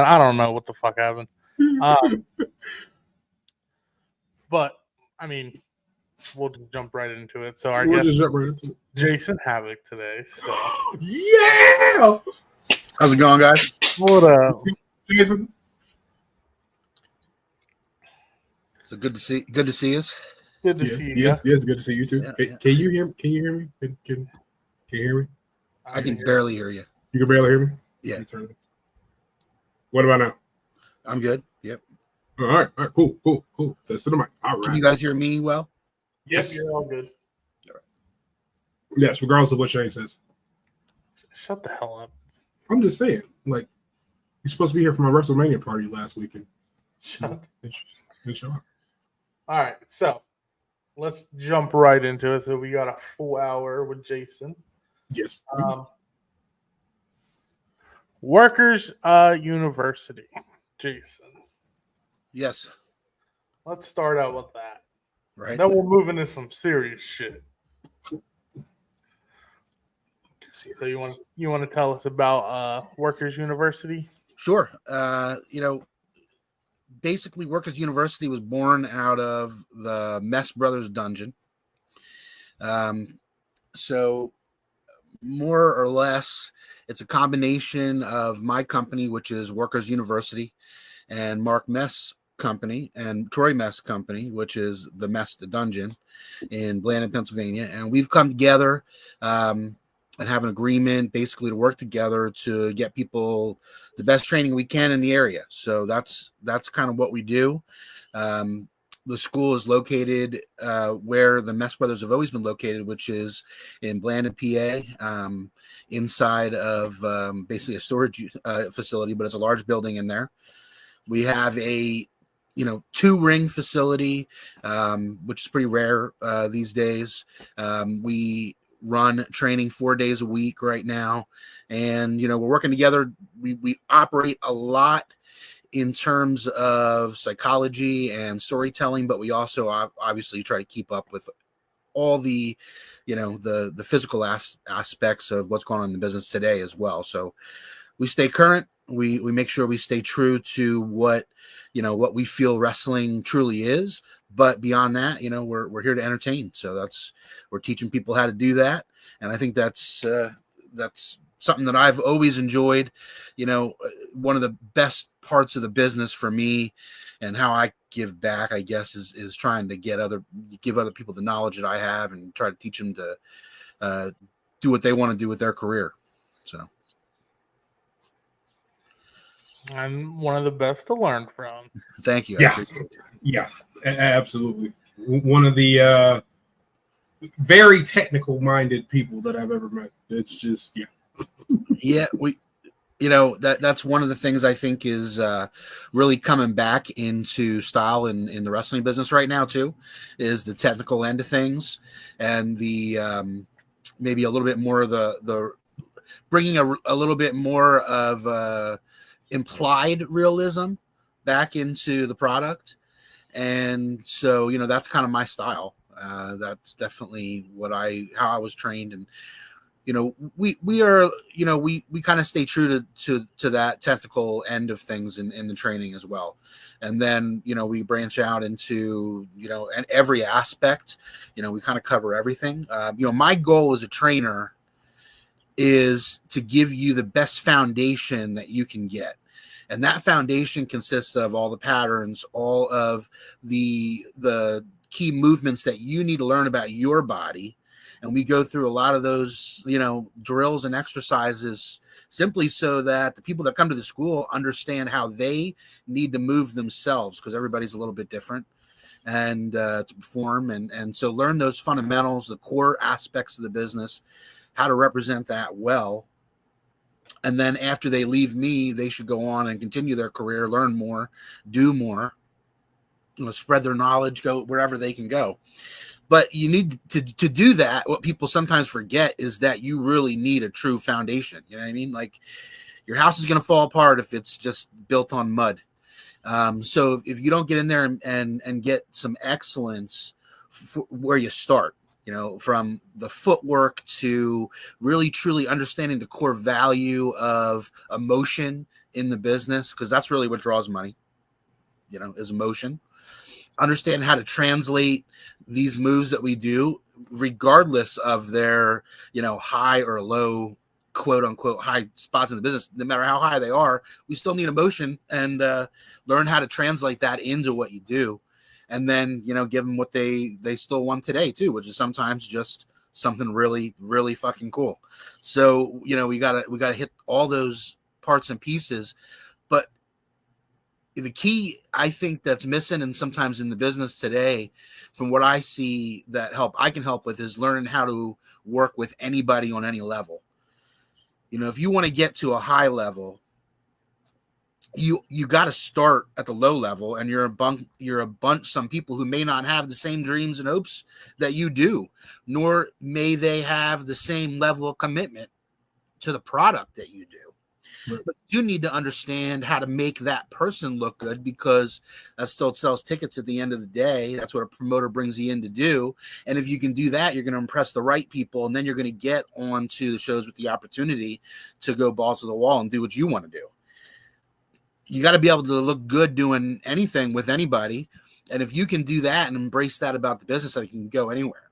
I don't know what the fuck happened. But I mean, we'll just jump right into it. So our guest, Jason Havoc today. So yeah, how's it going, guys? What up, Jason? So good to see us. Good to see you. Yes, good to see you too. Yeah, can you hear me? Can you hear me? Can you hear me? I can barely hear you. You can barely hear me? Yeah. What about now? I'm good. Yep. All right, cool. That's the mic. All right. Can you guys hear me well? Yes. You're all good. All right. Yes, regardless of what Shane says. Shut the hell up. I'm just saying, like, you're supposed to be here for my WrestleMania party last weekend. Shut up. Show up. All right, so let's jump right into it. So we got a full hour with Jason. Yes. Workers University. Jason. Yes. Let's start out with that. Right. Then we'll move into some serious shit. So you want to tell us about Workers University? Sure. Basically, Workers University was born out of the Mess Brothers dungeon. So more or less, it's a combination of my company, which is Workers University, and Mark Mess Company and Troy Mess Company, which is the Mess the Dungeon in Blandon, Pennsylvania. And we've come together and have an agreement basically to work together to get people the best training we can in the area. So that's kind of what we do. The school is located where the Mess Brothers have always been located, which is in Blandon, PA, inside of basically a storage facility, but it's a large building in there. We have a 2-ring facility, which is pretty rare these days. We run training 4 days a week right now, and we're working together. We operate a lot in terms of psychology and storytelling, but we also obviously try to keep up with all the the physical aspects of what's going on in the business today as well. So we stay current. We make sure we stay true to what we feel wrestling truly is. But beyond that, we're here to entertain. So we're teaching people how to do that. And I think that's something that I've always enjoyed. One of the best parts of the business for me and how I give back, I guess, is trying to give other people the knowledge that I have and try to teach them to do what they want to do with their career. So. I'm one of the best to learn from. Thank you. Yeah, absolutely. One of the very technical-minded people that I've ever met. It's just, Yeah, that's one of the things I think is really coming back into style in the wrestling business right now too, is the technical end of things and the maybe a little bit more of the bringing a little bit more of implied realism back into the product. And so, that's kind of my style. That's definitely how I was trained. And, we are, we kind of stay true to that technical end of things in the training as well. And then, we branch out into, and every aspect, we kind of cover everything. My goal as a trainer is to give you the best foundation that you can get. And that foundation consists of all the patterns, all of the key movements that you need to learn about your body. And we go through a lot of those, drills and exercises simply so that the people that come to the school understand how they need to move themselves, because everybody's a little bit different, and to perform. And so learn those fundamentals, the core aspects of the business, how to represent that well. And then after they leave me, they should go on and continue their career, learn more, do more, spread their knowledge, go wherever they can go. But you need to do that. What people sometimes forget is that you really need a true foundation. You know what I mean? Like, your house is going to fall apart if it's just built on mud. So if you don't get in there and get some excellence where you start, from the footwork to really truly understanding the core value of emotion in the business, because that's really what draws money, is emotion. Understand how to translate these moves that we do, regardless of their, high or low, quote unquote, high spots in the business. No matter how high they are, we still need emotion, and learn how to translate that into what you do. And then, give them what they still want today too, which is sometimes just something really, really fucking cool. So, we gotta hit all those parts and pieces. But the key, I think, that's missing, and sometimes in the business today, from what I see that I can help with, is learning how to work with anybody on any level. If you want to get to a high level, you got to start at the low level, and you're a bunch some people who may not have the same dreams and hopes that you do, nor may they have the same level of commitment to the product that you do. Right. But you need to understand how to make that person look good, because that still sells tickets at the end of the day. That's what a promoter brings you in to do. And if you can do that, you're going to impress the right people, and then you're going to get onto the shows with the opportunity to go balls to the wall and do what you want to do. You got to be able to look good doing anything with anybody. And if you can do that and embrace that about the business, you can go anywhere.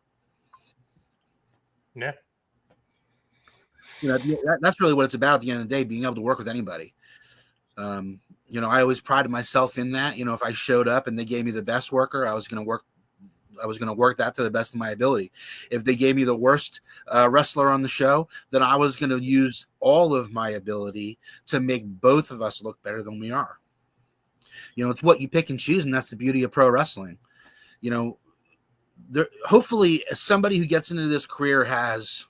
Yeah. That's really what it's about at the end of the day, being able to work with anybody. I always prided myself in that. If I showed up and they gave me the best worker, I was going to work that to the best of my ability. If they gave me the worst wrestler on the show, then I was going to use all of my ability to make both of us look better than we are. It's what you pick and choose, and that's the beauty of pro wrestling. Hopefully somebody who gets into this career has,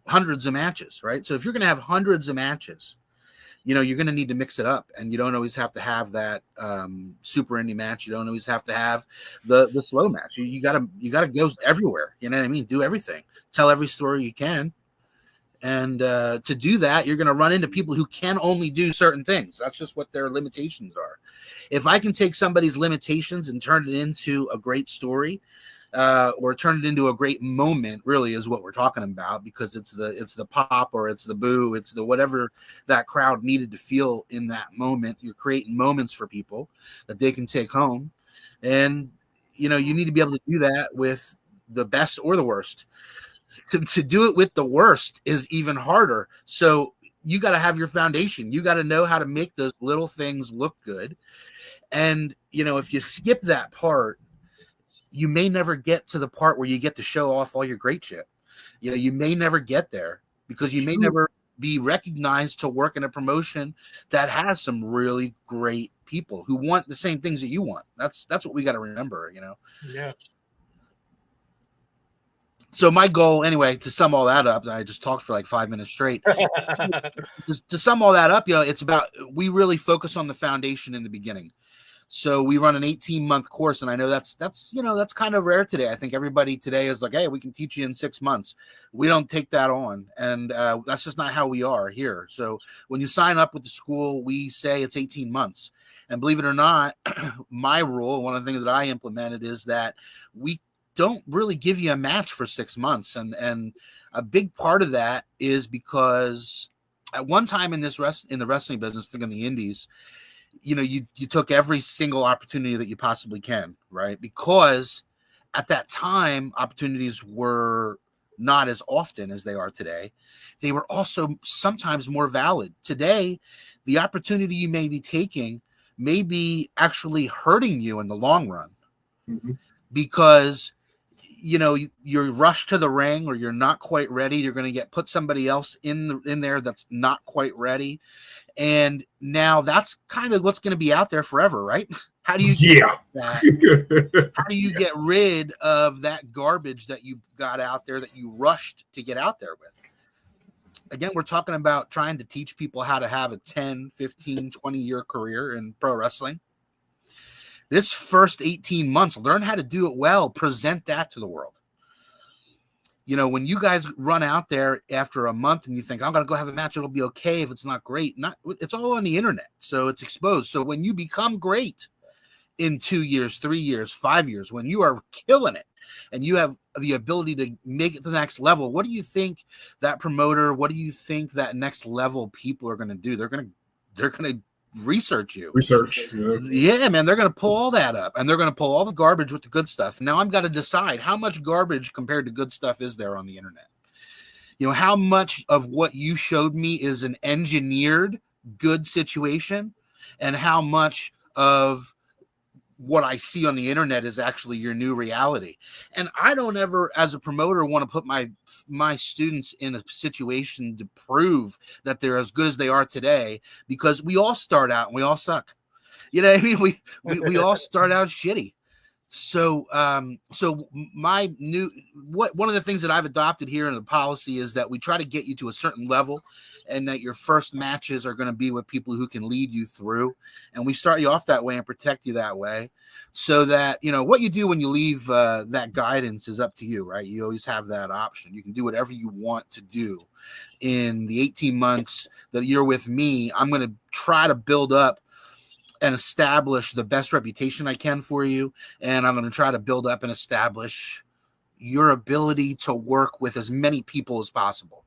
hundreds of matches, right? So if you're going to have hundreds of matches, you're going to need to mix it up, and you don't always have to have that super indie match. You don't always have to have the slow match. You gotta go everywhere. You know what I mean? Do everything. Tell every story you can. And to do that, you're going to run into people who can only do certain things. That's just what their limitations are. If I can take somebody's limitations and turn it into a great story, or turn it into a great moment, really is what we're talking about, because it's the pop, or it's the boo, it's the whatever that crowd needed to feel in that moment. You're creating moments for people that they can take home, and you need to be able to do that with the best or the worst. To do it with the worst is even harder. So you got to have your foundation. You got to know how to make those little things look good. And if you skip that part, you may never get to the part where you get to show off all your great shit. You may never get there, because you may never be recognized to work in a promotion that has some really great people who want the same things that you want. That's what we got to remember, Yeah. So my goal, anyway, to sum all that up, I just talked for like 5 minutes straight. To sum all that up, it's about, we really focus on the foundation in the beginning. So we run an 18-month course, and I know that's kind of rare today. I think everybody today is like, hey, we can teach you in 6 months. We don't take that on, and that's just not how we are here. So when you sign up with the school, we say it's 18 months. And believe it or not, my rule, one of the things that I implemented, is that we don't really give you a match for 6 months. And a big part of that is because at one time in the wrestling business, think in the indies, you took every single opportunity that you possibly can, right? Because at that time, opportunities were not as often as they are today. They were also sometimes more valid. Today, the opportunity you may be taking may be actually hurting you in the long run, because you're rushed to the ring, or you're not quite ready. You're going to put somebody else in there that's not quite ready. And now that's kind of what's going to be out there forever, right? How do you how do you get rid of that garbage that you got out there, that you rushed to get out there with? Again, we're talking about trying to teach people how to have a 10, 15, 20-year career in pro wrestling. This first 18 months, learn how to do it well, present that to the world. When you guys run out there after a month and you think, I'm going to go have a match, it'll be okay if it's not great. It's all on the internet, so it's exposed. So when you become great, in 2 years, 3 years, 5 years, when you are killing it and you have the ability to make it to the next level, what do you think that promoter, what do you think that next level people are going to do? They're going to research you. Yeah, man, they're going to pull all that up, and they're going to pull all the garbage with the good stuff. Now I've got to decide how much garbage compared to good stuff is there on the internet. You know, how much of what you showed me is an engineered good situation, and how much of what I see on the internet is actually your new reality. And I don't ever, as a promoter, want to put my students in a situation to prove that they're as good as they are today, because we all start out and we all suck. You know what I mean? We all start out shitty. So, one of the things that I've adopted here in the policy is that we try to get you to a certain level, and that your first matches are going to be with people who can lead you through. And we start you off that way and protect you that way, so that, you know, what you do when you leave, that guidance is up to you, right? You always have that option. You can do whatever you want to do. In the 18 months that you're with me, I'm going to try to build up and establish the best reputation I can for you. And I'm going to try to build up and establish your ability to work with as many people as possible.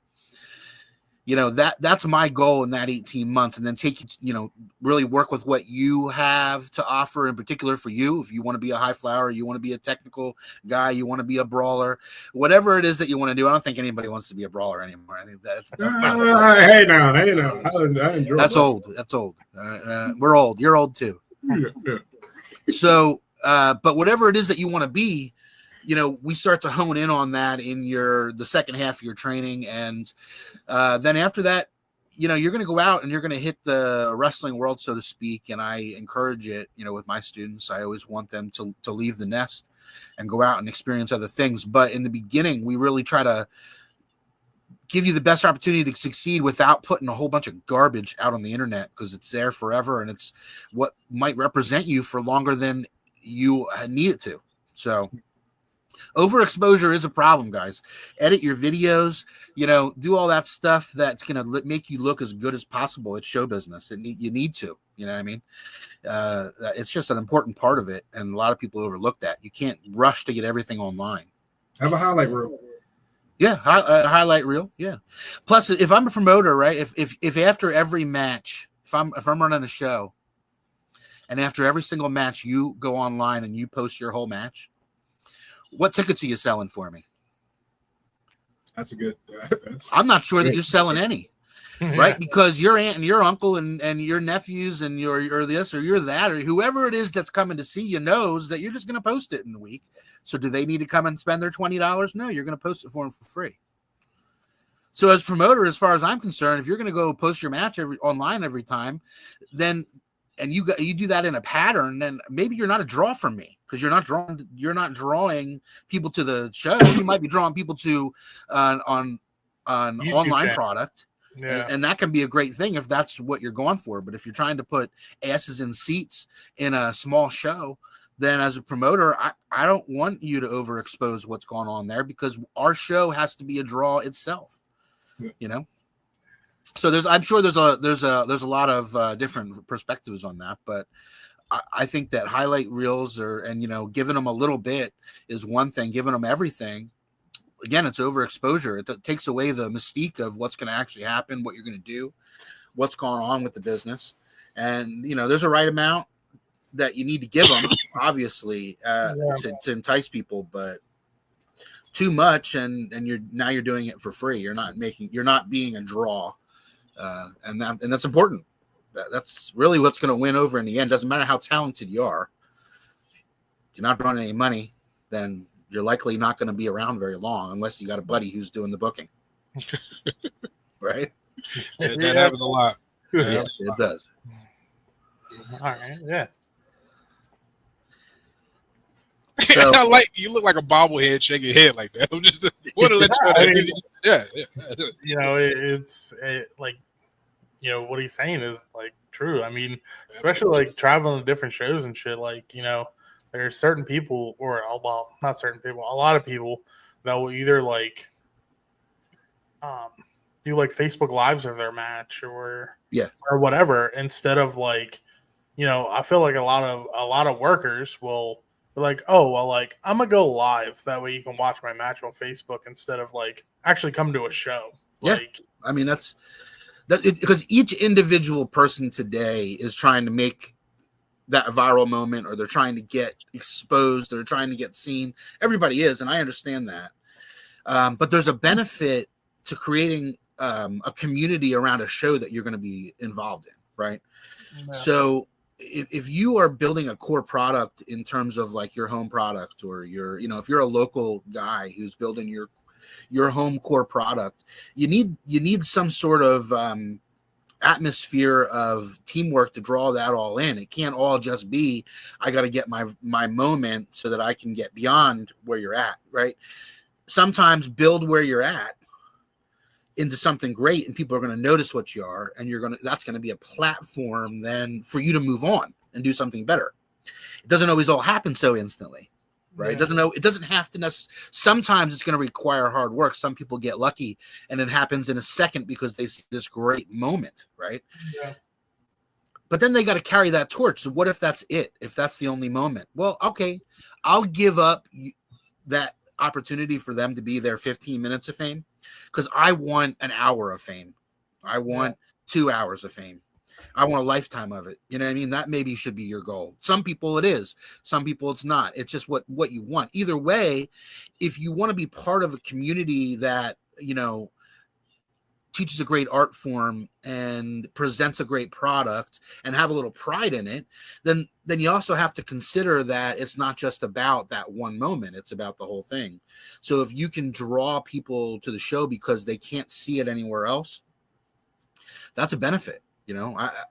You know, that's my goal in that 18 months, and then take you know, really work with what you have to offer in particular for you. If you want to be a high flyer, you want to be a technical guy, you want to be a brawler, whatever it is that you want to do. I don't think anybody wants to be a brawler anymore. I think that's not. Hey now. I enjoy that's that. old. That's old. We're old. You're old too. Yeah. So, but whatever it is that you want to be, you know, we start to hone in on that in the second half of your training. And then after that, you know, you're going to go out and you're going to hit the wrestling world, so to speak. And I encourage it, you know, with my students. I always want them to leave the nest and go out and experience other things. But in the beginning, we really try to give you the best opportunity to succeed without putting a whole bunch of garbage out on the internet, because it's there forever and it's what might represent you for longer than you need it to. So overexposure is a problem, guys. Edit your videos, you know, do all that stuff that's going to make you look as good as possible. It's show business. You need to, you know what I mean? It's just an important part of it, and a lot of people overlook that. You can't rush to get everything online. Have a highlight reel. Yeah, highlight reel. Yeah. Plus, if I'm a promoter, right? If after every match, if I'm running a show, and after every single match you go online and you post your whole match, what tickets are you selling for me? That's a good. I'm not sure that you're selling any, right? Because your aunt and your uncle and your nephews and your this or you're that or whoever it is that's coming to see you knows that you're just going to post it in the week. So do they need to come and spend their $20? No, you're going to post it for them for free. So as promoter, as far as I'm concerned, if you're going to go post your match online every time, then and you do that in a pattern, then maybe you're not a draw from me, because you're not drawing people to the show. You might be drawing people to on online product. Yeah. And that can be a great thing if that's what you're going for. But if you're trying to put asses in seats in a small show, then as a promoter, I don't want you to overexpose what's going on there, because our show has to be a draw itself. Yeah. You know? So I'm sure there's a lot of different perspectives on that, but I think that highlight reels and you know, giving them a little bit is one thing. Giving them everything, again, it's overexposure. It takes away the mystique of what's going to actually happen, what you're going to do, what's going on with the business, and you know, there's a right amount that you need to give them, obviously, to entice people, but too much, and you're doing it for free. You're not being a draw. And that's important. That's really what's going to win over in the end. Doesn't matter how talented you are. If you're not drawing any money, then you're likely not going to be around very long, unless you got a buddy who's doing the booking. Right? That happens a lot. Yeah, it does. All right. Yeah. So, you look like a bobblehead shaking your head like that. I'm just want to let you know. Yeah. You know, it's like, you know, what he's saying is like true. I mean, especially like traveling to different shows and shit. Like, you know, there's certain people, or well, not certain people, a lot of people that will either like do like Facebook Lives of their match or whatever, instead of like I feel like a lot of workers will be like, oh well, like I'm gonna go live. That way you can watch my match on Facebook instead of like actually come to a show. Yeah. Like, I mean, because each individual person today is trying to make that viral moment, or they're trying to get exposed, they're trying to get seen. Everybody is, and I understand that. But there's a benefit to creating a community around a show that you're going to be involved in, right? Yeah. So if you are building a core product in terms of like your home product, or if you're a local guy who's building your home core product, you need some sort of atmosphere of teamwork to draw that all in. It can't all just be, I got to get my moment so that I can get beyond where you're at, right? Sometimes build where you're at into something great, and people are going to notice what you are, and that's going to be a platform then for you to move on and do something better. It doesn't always all happen so instantly, right? Yeah. It doesn't have to sometimes it's going to require hard work. Some people get lucky and it happens in a second because they see this great moment, right? Yeah. But then they got to carry that torch. So what if that's it? If that's the only moment? Well, okay, I'll give up that opportunity for them to be there 15 minutes of fame, because I want an hour of fame. I want 2 hours of fame. I want a lifetime of it. You know what I mean? That maybe should be your goal. Some people it is. Some people it's not. It's just what you want. Either way, if you want to be part of a community that, teaches a great art form and presents a great product and have a little pride in it, then you also have to consider that it's not just about that one moment. It's about the whole thing. So if you can draw people to the show because they can't see it anywhere else, that's a benefit.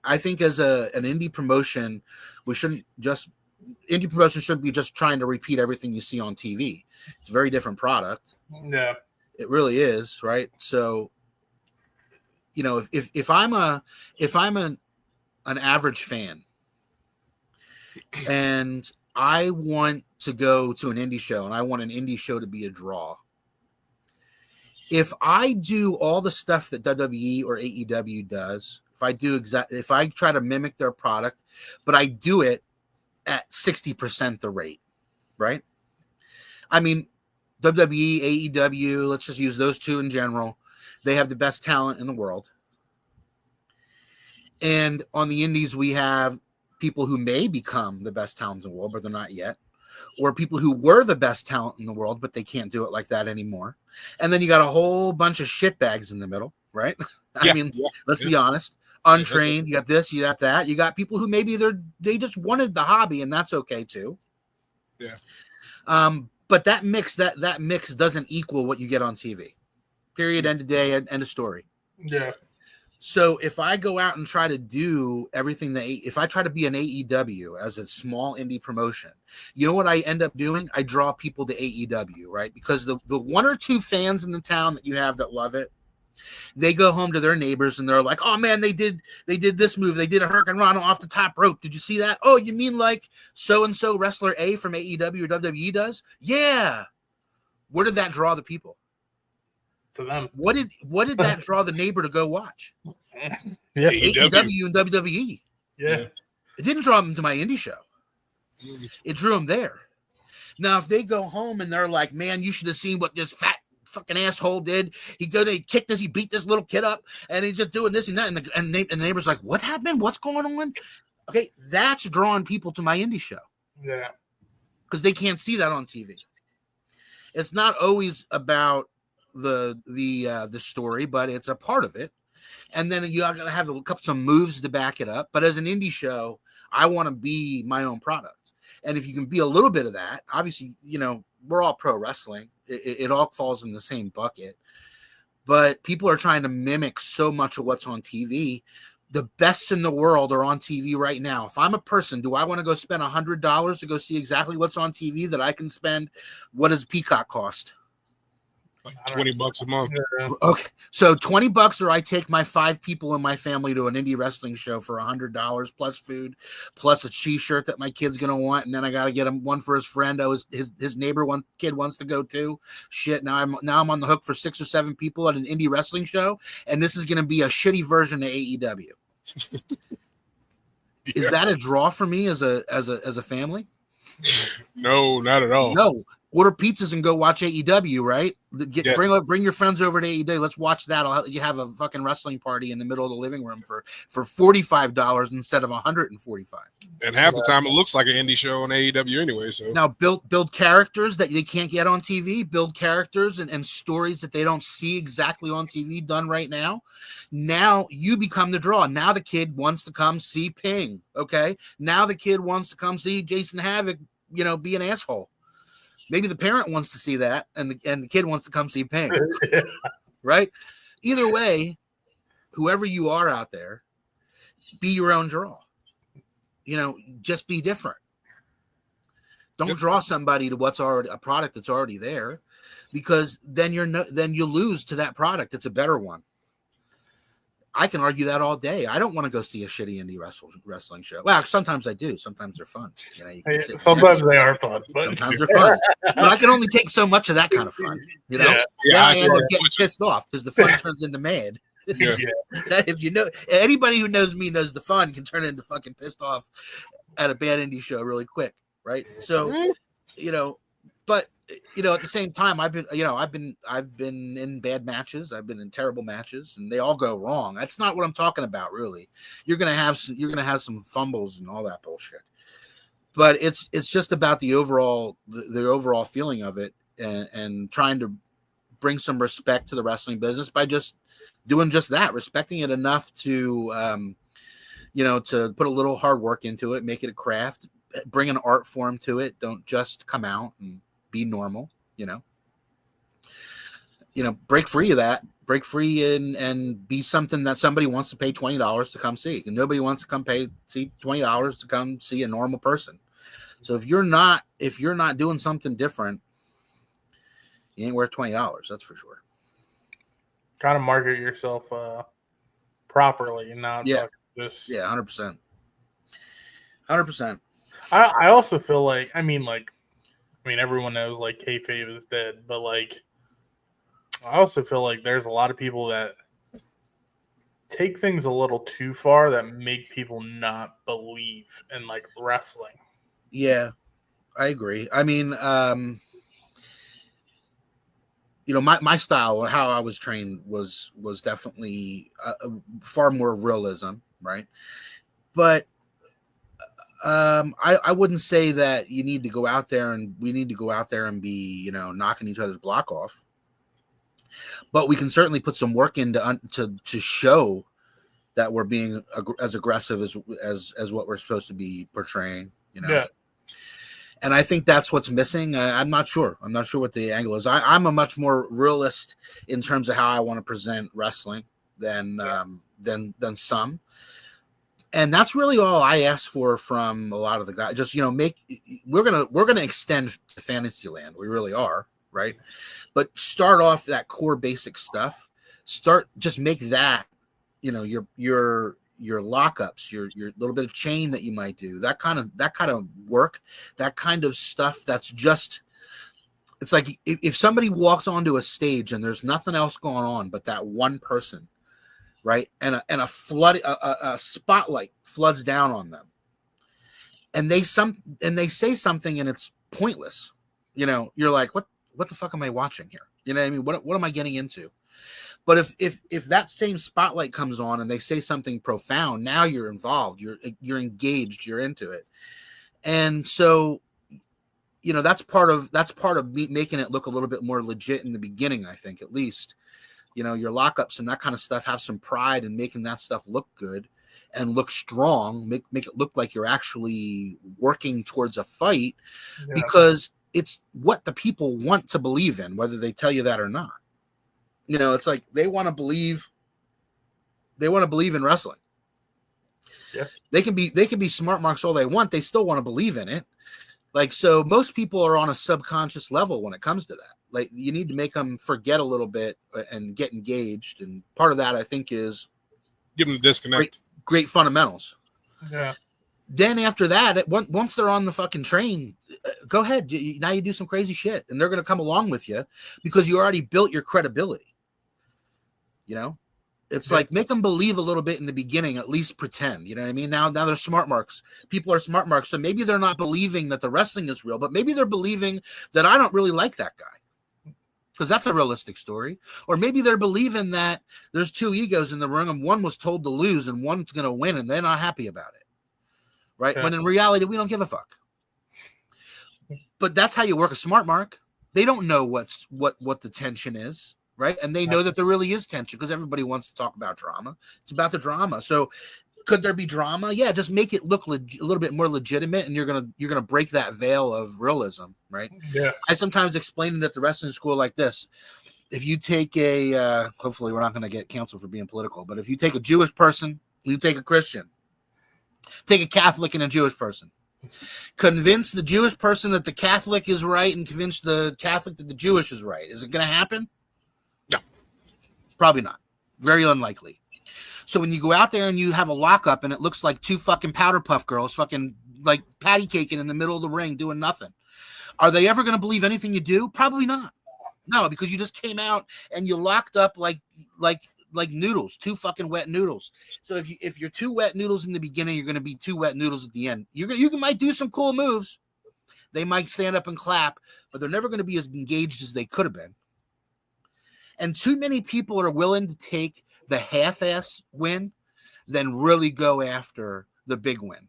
I think as an indie promotion, indie promotion shouldn't be just trying to repeat everything you see on TV. It's a very different product. Yeah, it really is. Right. So, if I'm an average fan and I want to go to an indie show and I want an indie show to be a draw, if I do all the stuff that WWE or AEW does, if I try to mimic their product, but I do it at 60% the rate, right? I mean, WWE, AEW, let's just use those two in general. They have the best talent in the world. And on the indies, we have people who may become the best talent in the world, but they're not yet. Or people who were the best talent in the world, but they can't do it like that anymore. And then you got a whole bunch of shitbags in the middle, right? Let's be honest. Untrained, you got this, you got that. You got people who maybe they just wanted the hobby, and that's okay too. Yeah. But that mix doesn't equal what you get on TV. Period. End of day. End of story. Yeah. So if I go out and try to do everything if I try to be an AEW as a small indie promotion, you know what I end up doing? I draw people to AEW, right? Because the one or two fans in the town that you have that love it, they go home to their neighbors and they're like, oh man, they did this move. They did a Hurricane Rana off the top rope. Did you see that? Oh, you mean like so-and-so wrestler A from AEW or WWE does? Yeah. Where did that draw the people? To them. What did that draw the neighbor to go watch? Yeah. AEW and WWE. Yeah. It didn't draw them to my indie show. It drew them there. Now, if they go home and they're like, man, you should have seen what this fat fucking asshole did. He kicked this, he beat this little kid up, and he's just doing this and that. And the neighbor's like, what happened? What's going on? Okay, that's drawing people to my indie show. Yeah. Because they can't see that on TV. It's not always about the story, but it's a part of it. And then you got to have some moves to back it up. But as an indie show, I want to be my own product. And if you can be a little bit of that, obviously, we're all pro wrestling. It all falls in the same bucket. But people are trying to mimic so much of what's on TV. The best in the world are on TV right now. If I'm a person, do I want to go spend $100 to go see exactly what's on TV that I can spend? What does Peacock cost? Like $20 a month. Okay, so $20, or I take my 5 people in my family to an indie wrestling show for $100 plus food, plus a T-shirt that my kid's gonna want, and then I gotta get him one for his friend. His neighbor, kid wants to go too. Shit, now I'm on the hook for 6 or 7 people at an indie wrestling show, and this is gonna be a shitty version of AEW. Is that a draw for me as a family? No, not at all. No. Order pizzas and go watch AEW, right? Yeah. Bring your friends over to AEW. Let's watch that. You have a fucking wrestling party in the middle of the living room for $45 instead of $145. And half the time it looks like an indie show on AEW anyway. So now build characters that they can't get on TV. Build characters and stories that they don't see exactly on TV done right now. Now you become the draw. Now the kid wants to come see Ping. Okay. Now the kid wants to come see Jason Havoc. Be an asshole. Maybe the parent wants to see that, and the kid wants to come see Ping, right? Either way, whoever you are out there, be your own draw. Just be different. Don't draw somebody to what's already a product that's already there, because then you lose to that product. It's a better one. I can argue that all day. I don't want to go see a shitty indie wrestling show. Well, sometimes I do. Sometimes they're fun. Sometimes they are fun, but sometimes they're fun. But I can only take so much of that kind of fun. Yeah, I end up getting pissed off because the fun turns into mad. Yeah. If anybody who knows me knows the fun can turn into fucking pissed off at a bad indie show really quick, right? So, but at the same time, I've been in bad matches. I've been in terrible matches, and they all go wrong. That's not what I'm talking about, really. You're gonna have some fumbles and all that bullshit. But it's just about the overall feeling of it, and trying to bring some respect to the wrestling business by just doing just that, respecting it enough to to put a little hard work into it, make it a craft, bring an art form to it. Don't just come out and be normal, break free of that, break free and be something that somebody wants to pay $20 to come see. And nobody wants to come see $20 to come see a normal person. So if you're not doing something different, you ain't worth $20. That's for sure. Kind of market yourself properly and not just 100%. 100%. I also feel like everyone knows like kayfabe is dead, but like I also feel like there's a lot of people that take things a little too far that make people not believe in like wrestling. Yeah, I agree. I mean, my style or how I was trained was definitely far more realism, right? But I wouldn't say that you need to go out there and we need to go out there and be, knocking each other's block off. But we can certainly put some work into to show that we're being as aggressive as what we're supposed to be portraying, Yeah. And I think that's what's missing. I'm not sure. I'm not sure what the angle is. I'm a much more realist in terms of how I want to present wrestling than some. And that's really all I ask for from a lot of the guys. Just we're gonna extend to Fantasyland. We really are, right? But start off that core basic stuff. Just make that, your lockups, your little bit of chain that you might do, that kind of work, that kind of stuff. That's just. It's like if somebody walked onto a stage and there's nothing else going on but that one person. Right, and a spotlight floods down on them, and they say something and it's pointless. You're like, what the fuck am I watching here? You know what I mean? What am I getting into? But if that same spotlight comes on and they say something profound, now you're involved, you're engaged, you're into it, and so that's part of me making it look a little bit more legit in the beginning. I think at least. Your lockups and that kind of stuff have some pride in making that stuff look good and look strong, make it look like you're actually working towards a fight because it's what the people want to believe in, whether they tell you that or not. It's like they want to believe in wrestling. Yeah. They can be smart marks all they want. They still want to believe in it. Like, so most people are on a subconscious level when it comes to that. Like, you need to make them forget a little bit and get engaged. And part of that, I think, is give them a disconnect. Great fundamentals. Yeah. Then after that, once they're on the fucking train, go ahead. Now you do some crazy shit, and they're going to come along with you because you already built your credibility. It's like make them believe a little bit in the beginning, at least pretend. You know what I mean? Now they're smart marks. People are smart marks, so maybe they're not believing that the wrestling is real, but maybe they're believing that I don't really like that guy, because that's a realistic story. Or maybe they're believing that there's two egos in the ring, and one was told to lose, and one's going to win, and they're not happy about it, right? Yeah. When in reality, we don't give a fuck. But that's how you work a smart mark. They don't know what the tension is. Right. And they know that there really is tension because everybody wants to talk about drama. It's about the drama. So could there be drama? Yeah. Just make it look a little bit more legitimate. And you're going to break that veil of realism. Right. Yeah. I sometimes explain it at the wrestling school like this. If you take hopefully we're not going to get canceled for being political, but if you take a Jewish person, you take a Christian, take a Catholic and a Jewish person, convince the Jewish person that the Catholic is right and convince the Catholic that the Jewish is right. Is it going to happen? Probably not. Very unlikely. So when you go out there and you have a lockup and it looks like two fucking powder puff girls fucking like patty caking in the middle of the ring doing nothing, are they ever going to believe anything you do? Probably not. No, because you just came out and you locked up like noodles, two fucking wet noodles. So if you're two wet noodles in the beginning, you're going to be two wet noodles at the end. You might do some cool moves. They might stand up and clap, but they're never going to be as engaged as they could have been. And too many people are willing to take the half-ass win than really go after the big win.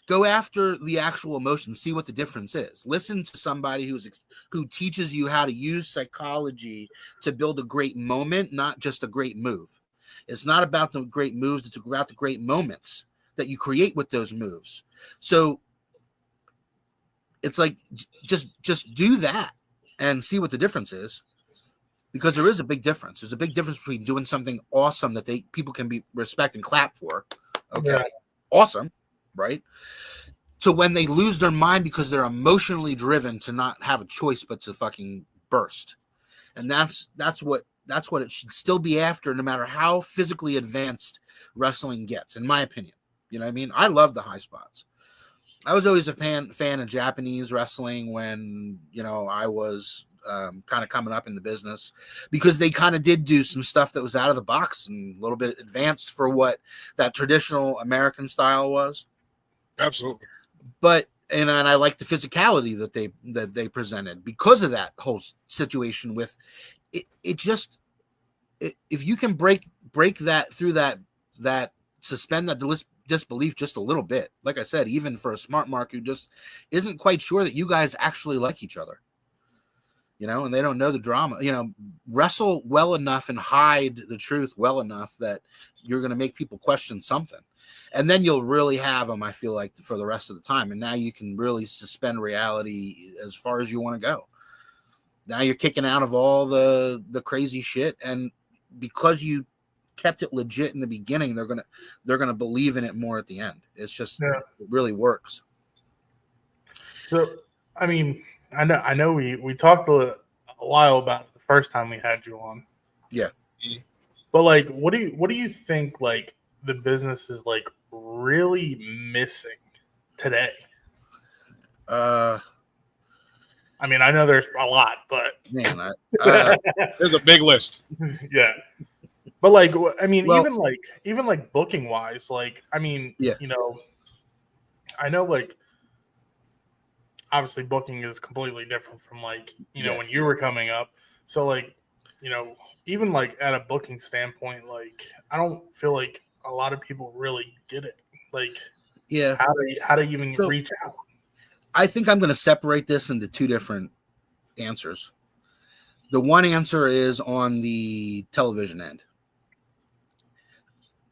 Go after the actual emotion, see what the difference is. Listen to somebody who teaches you how to use psychology to build a great moment, not just a great move. It's not about the great moves, it's about the great moments that you create with those moves. So it's like just do that and see what the difference is. Because there is a big difference. There's a big difference between doing something awesome that people can be respect and clap for. Okay. Yeah. Awesome. Right. To when they lose their mind because they're emotionally driven to not have a choice but to fucking burst. And that's what it should still be after, no matter how physically advanced wrestling gets, in my opinion. You know what I mean? I love the high spots. I was always a fan of Japanese wrestling when, I was kind of coming up in the business, because they kind of did do some stuff that was out of the box and a little bit advanced for what that traditional American style was. Absolutely. But and I like the physicality that they presented because of that whole situation with it. If you can break that through that suspend that disbelief just a little bit, like I said, even for a smart mark who just isn't quite sure that you guys actually like each other. And they don't know the drama, wrestle well enough and hide the truth well enough that you're going to make people question something. And then you'll really have them, I feel like, for the rest of the time. And now you can really suspend reality as far as you want to go. Now you're kicking out of all the crazy shit. And because you kept it legit in the beginning, they're going to believe in it more at the end. It's just, It really works. So, I mean, I know we talked a while about it the first time we had you on. Yeah. But like, what do you think like the business is like really missing today? I mean, I know there's a lot, but man, there's a big list. Yeah. But like, I mean, even like booking wise, like, I mean, I know like, obviously booking is completely different from like, when you were coming up. So like, even like at a booking standpoint, like I don't feel like a lot of people really get it. Like, how do you even reach out? I think I'm going to separate this into two different answers. The one answer is on the television end.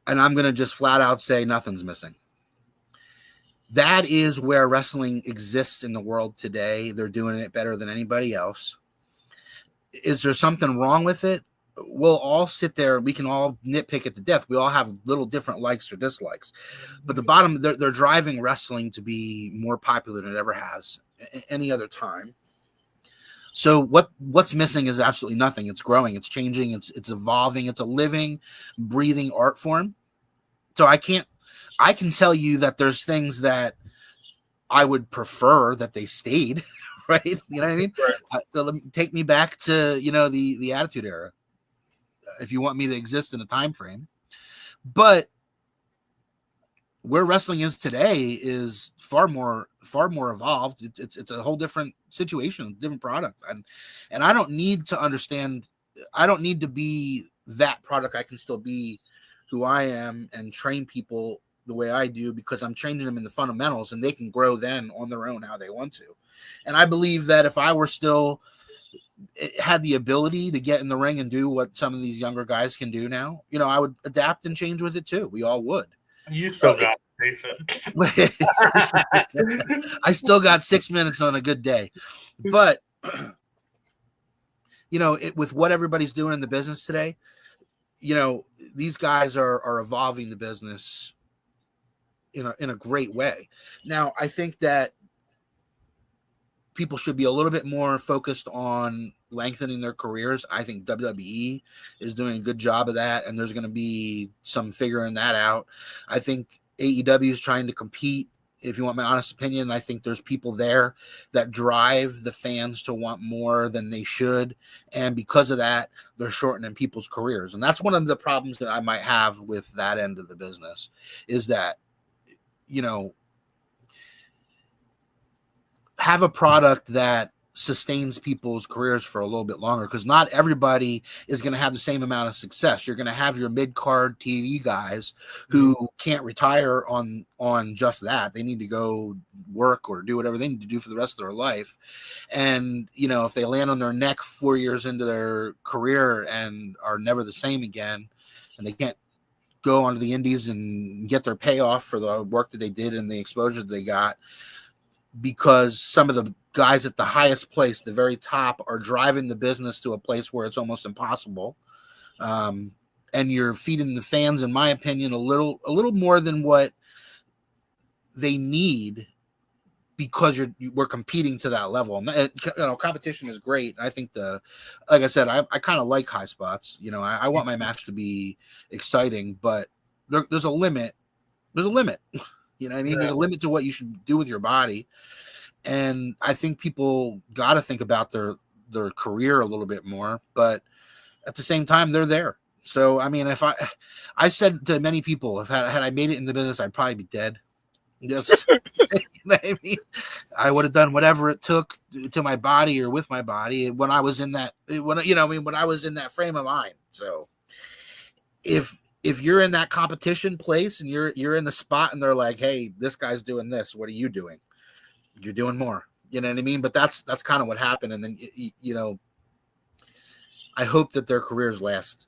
And I'm going to just flat out say nothing's missing. That is where wrestling exists in the world today. They're doing it better than anybody else. Is there something wrong with it? We'll all sit there. We can all nitpick it to death. We all have little different likes or dislikes. But the bottom, they're driving wrestling to be more popular than it ever has any other time. So what's missing is absolutely nothing. It's growing. It's changing. It's evolving. It's a living, breathing art form. So I can tell you that there's things that I would prefer that they stayed, right? You know what I mean? Right. So take me back to, the Attitude Era. if you want me to exist in a time frame. But where wrestling is today is far more evolved. It's a whole different situation, different product, and I don't need to understand. I don't need to be that product. I can still be who I am and train people the way I do, because I'm changing them in the fundamentals, and they can grow then on their own how they want to. And I believe that if I were still had the ability to get in the ring and do what some of these younger guys can do now, I would adapt and change with it too. We all would. You still got Jason. I still got 6 minutes on a good day, but with what everybody's doing in the business today, these guys are evolving the business in a great way. Now, I think that people should be a little bit more focused on lengthening their careers. I think WWE is doing a good job of that, and there's going to be some figuring that out. I think AEW is trying to compete. If you want my honest opinion, I think there's people there that drive the fans to want more than they should. And because of that, they're shortening people's careers. And that's one of the problems that I might have with that end of the business, is that, have a product that sustains people's careers for a little bit longer, because not everybody is going to have the same amount of success. You're going to have your mid-card TV guys who can't retire on just that. They need to go work or do whatever they need to do for the rest of their life. And, if they land on their neck 4 years into their career and are never the same again, and they can't go onto the indies and get their payoff for the work that they did and the exposure that they got, because some of the guys at the highest place, the very top, are driving the business to a place where it's almost impossible. And you're feeding the fans, in my opinion, a little more than what they need, because we're competing to that level. Competition is great. I think like I said, I kind of like high spots. I want my match to be exciting, but there's a limit. There's a limit. There's a limit to what you should do with your body. And I think people got to think about their career a little bit more, but at the same time, they're there. So, if I said to many people, had I made it in the business, I'd probably be dead. Yes. I would have done whatever it took to my body or with my body when I was in that, when I was in that frame of mind. So if you're in that competition place and you're in the spot and they're like, hey, this guy's doing this, what are you doing? You're doing more. You know what I mean? But that's kind of what happened. And then, I hope that their careers last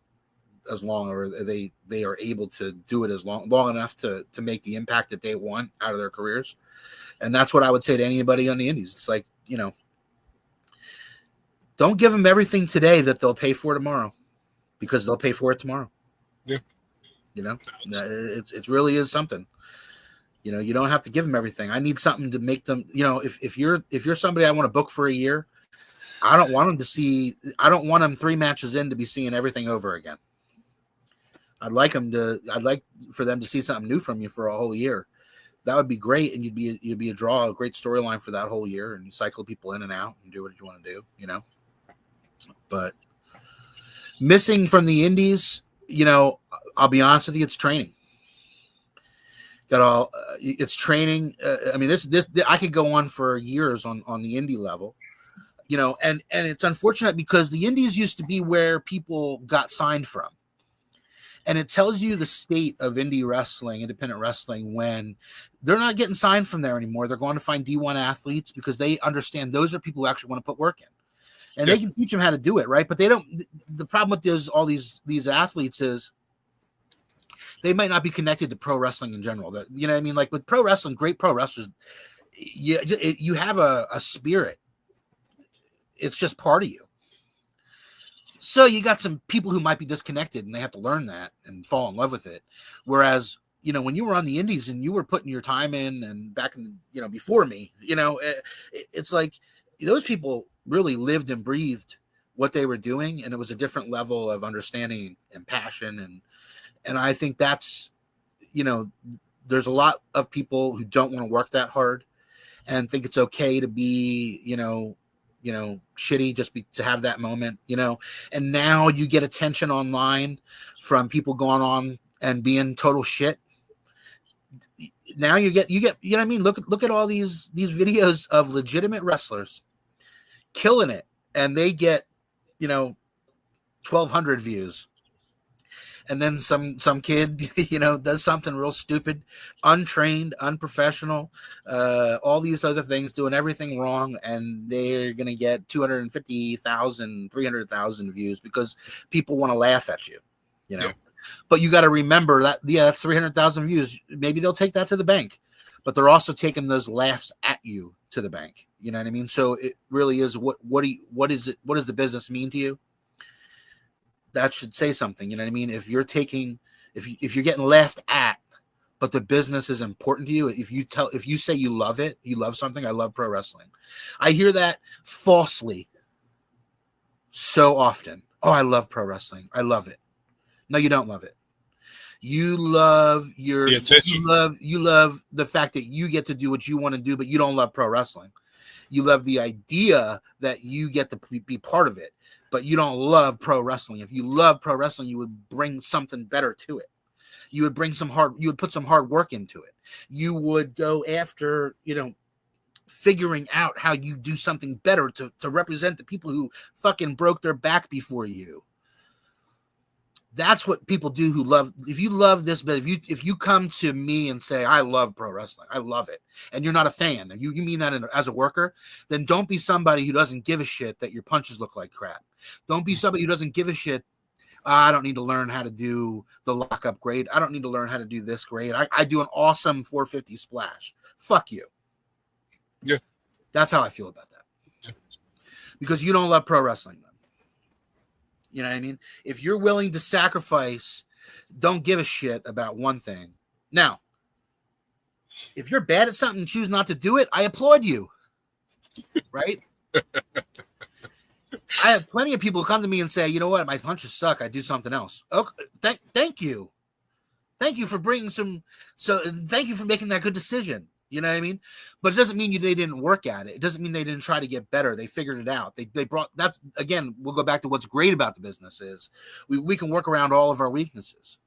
as long, or they are able to do it as long enough to make the impact that they want out of their careers. And that's what I would say to anybody on the indies. It's like, don't give them everything today that they'll pay for tomorrow, because they'll pay for it tomorrow. Yeah. It really is something. You don't have to give them everything. I need something to make them, if you're somebody I want to book for a year, I don't want them 3 matches in to be seeing everything over again. I'd like for them to see something new from you for a whole year. That would be great. And you'd be a draw, a great storyline for that whole year, and you cycle people in and out and do what you want to do, but missing from the indies, I'll be honest with you, it's training. It's training. This I could go on for years on the indie level, and it's unfortunate, because the indies used to be where people got signed from. And it tells you the state of indie wrestling, independent wrestling, when they're not getting signed from there anymore. They're going to find D1 athletes, because they understand those are people who actually want to put work in. And they can teach them how to do it, right? But they don't. The problem with all these athletes is they might not be connected to pro wrestling in general. Like with pro wrestling, great pro wrestlers, you have a spirit. It's just part of you. So you got some people who might be disconnected, and they have to learn that and fall in love with it. Whereas, when you were on the indies and you were putting your time in, and back in before me, it's like those people really lived and breathed what they were doing, and it was a different level of understanding and passion. And I think that's, there's a lot of people who don't want to work that hard and think it's okay to be, shitty just to have that moment, and now you get attention online from people going on and being total shit. Now you get, you know what I mean? Look at all these videos of legitimate wrestlers killing it, and they get, 1,200 views. And then some kid, does something real stupid, untrained, unprofessional, all these other things, doing everything wrong, and they're going to get 250,000, 300,000 views because people want to laugh at you, Yeah. But you got to remember that, that's 300,000 views. Maybe they'll take that to the bank, but they're also taking those laughs at you to the bank. You know what I mean? So it really is, what does the business mean to you? That should say something. You know what I mean? If you're getting laughed at, but the business is important to you, if you say you love it, you love something. I love pro wrestling. I hear that falsely so often. Oh, I love pro wrestling. I love it. No, you don't love it. You love the attention. You love the fact that you get to do what you want to do, but you don't love pro wrestling. You love the idea that you get to be part of it, but you don't love pro wrestling. If you love pro wrestling, you would bring something better to it. You would put some hard work into it. You would go after, figuring out how you do something better to represent the people who fucking broke their back before you. That's what people do who love. If you love this, but if you come to me and say, I love pro wrestling, I love it, and you're not a fan, and you mean that as a worker, then don't be somebody who doesn't give a shit that your punches look like crap. Don't be somebody who doesn't give a shit. I don't need to learn how to do the lockup grade. I don't need to learn how to do this grade. I do an awesome 450 splash. Fuck you. Yeah. That's how I feel about that. Yeah. Because you don't love pro wrestling. You know what I mean? If you're willing to sacrifice, don't give a shit about one thing. Now, if you're bad at something and choose not to do it, I applaud you. Right? I have plenty of people who come to me and say, you know what, my punches suck. I do something else. Okay, thank you. Thank you for thank you for making that good decision. You know what I mean? But it doesn't mean they didn't work at it. It doesn't mean they didn't try to get better. They figured it out. They brought, that's, again, we'll go back to what's great about the business is we can work around all of our weaknesses.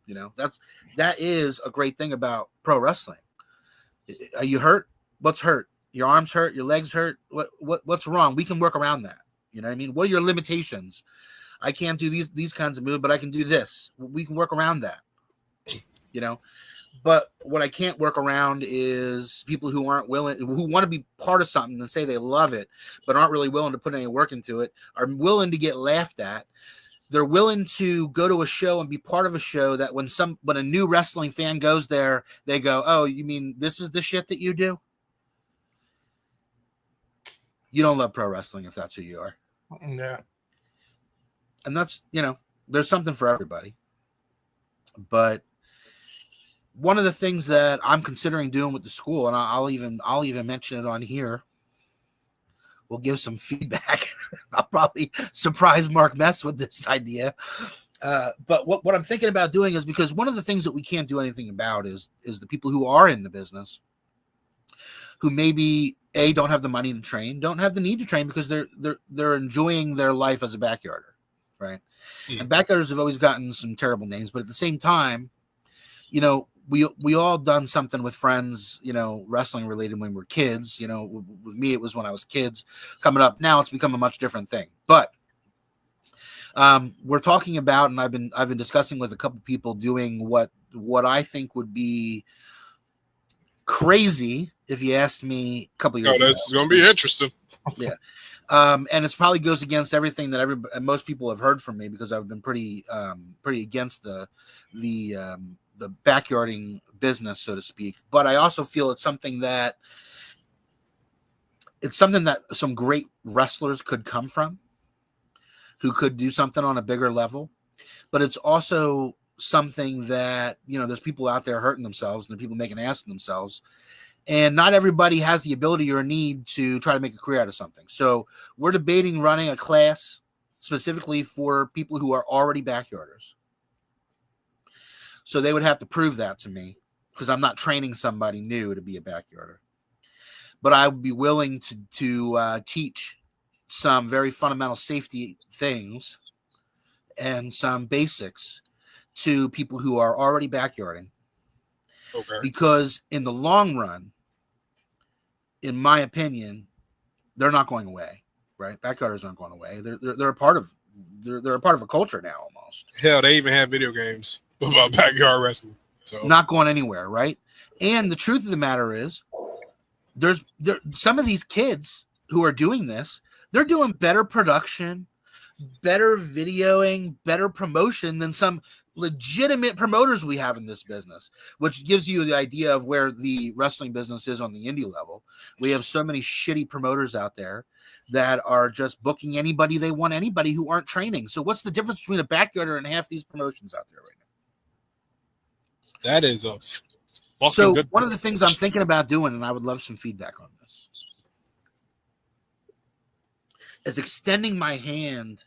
That is a great thing about pro wrestling. Are you hurt? What's hurt? Your arms hurt? Your legs hurt? What's wrong? We can work around that. You know what I mean? What are your limitations? I can't do these kinds of moves, but I can do this. We can work around that. But what I can't work around is people who aren't willing, who want to be part of something and say they love it, but aren't really willing to put any work into it, are willing to get laughed at. They're willing to go to a show and be part of a show that when a new wrestling fan goes there, they go, oh, you mean this is the shit that you do? You don't love pro wrestling if that's who you are. Yeah. And that's, there's something for everybody. But one of the things that I'm considering doing with the school, and I'll even mention it on here. We'll give some feedback. I'll probably surprise Mark Mess with this idea. But what I'm thinking about doing is, because one of the things that we can't do anything about is the people who are in the business, who maybe don't have the money to train, don't have the need to train because they're enjoying their life as a backyarder, right? And backyarders have always gotten some terrible names, but at the same time, we all done something with friends, wrestling related when we were kids. With me, it was when I was kids. Coming up now, it's become a much different thing. But we're talking about, and I've been discussing with a couple people doing what I think would be crazy if you asked me a couple years ago. This is going to be interesting. Yeah. And it probably goes against everything that most people have heard from me, because I've been pretty against the backyarding business, so to speak. But I also feel it's something that some great wrestlers could come from, who could do something on a bigger level. But it's also something that, there's people out there hurting themselves and people making ass of themselves. And not everybody has the ability or need to try to make a career out of something. So we're debating running a class specifically for people who are already backyarders. So they would have to prove that to me, because I'm not training somebody new to be a backyarder. but I would be willing to teach some very fundamental safety things and some basics to people who are already backyarding. Okay. Because in the long run, in my opinion, they're not going away, right? Backyarders aren't going away. They're a part of they're a part of a culture now almost. Hell, they even have video games about backyard wrestling. So Not going anywhere, right? And the truth of the matter is, there's some of these kids who are doing this, they're doing better production, better videoing, better promotion than some legitimate promoters we have in this business, which gives you the idea of where the wrestling business is on the indie level. We have so many shitty promoters out there that are just booking anybody they want, anybody who aren't training. So what's the difference between a backyarder and half these promotions out there right now? that is a fucking So good. one of the things I'm thinking about doing, and I would love some feedback on this, is extending my hand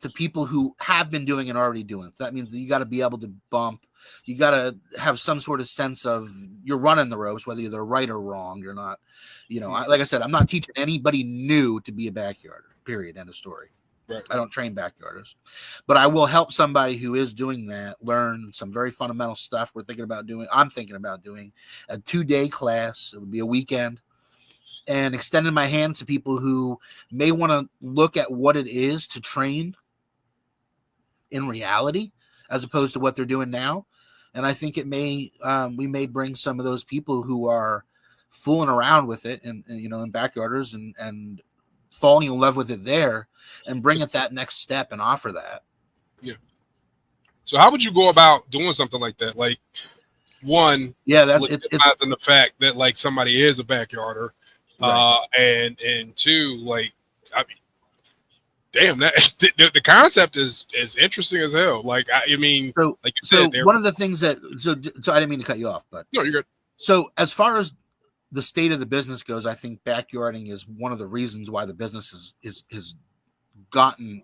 to people who have been doing and already doing. So that means that you got to be able to bump. You got to have some sort of sense of you're running the ropes, whether you're right or wrong. You're not, like I said, I'm not teaching anybody new to be a backyarder, period, end of story. Right. I don't train backyarders, but I will help somebody who is doing that learn some very fundamental stuff. I'm thinking about doing a 2-day class. It would be a weekend, and extending my hand to people who may want to look at what it is to train in reality as opposed to what they're doing now. And I think we may bring some of those people who are fooling around with it and in backyarders and falling in love with it there and bring it that next step and offer that. Yeah. So how would you go about doing something like that? Like, one, it's the fact that like somebody is a backyarder, right. And two, like, I mean, damn, that the concept is interesting as hell. Like, I mean, like you said, one of the things that so I didn't mean to cut you off, but no, you're good. So as far as the state of the business goes, I think backyarding is one of the reasons why the business is gotten,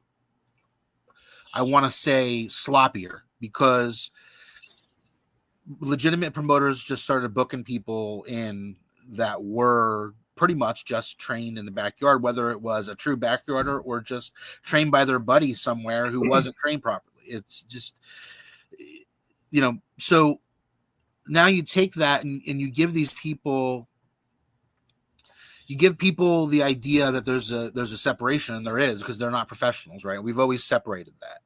I want to say, sloppier, because legitimate promoters just started booking people in that were pretty much just trained in the backyard, whether it was a true backyarder or just trained by their buddy somewhere who wasn't trained properly. It's just, so now you take that and you give these people, the idea that there's a separation, and there is, because they're not professionals, right? We've always separated that.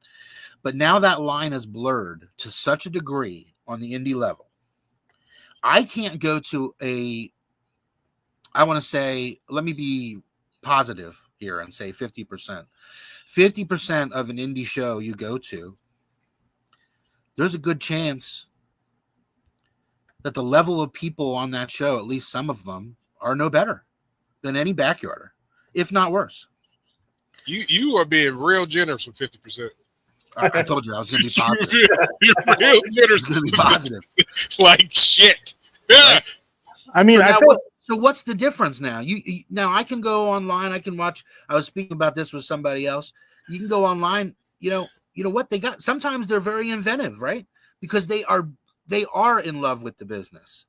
But now that line is blurred to such a degree on the indie level. I can't go to I want to say, let me be positive here and say 50%. 50% of an indie show you go to, there's a good chance that the level of people on that show, at least some of them, are no better than any backyarder, if not worse. You are being real generous with 50%. I told you I was going to be positive. You're real generous. Going to be positive. Like shit. Yeah. Right? I mean, So what's the difference now? You now I can go online. I can watch. I was speaking about this with somebody else. You can go online. You know what they got. Sometimes they're very inventive, right? Because they are in love with the business,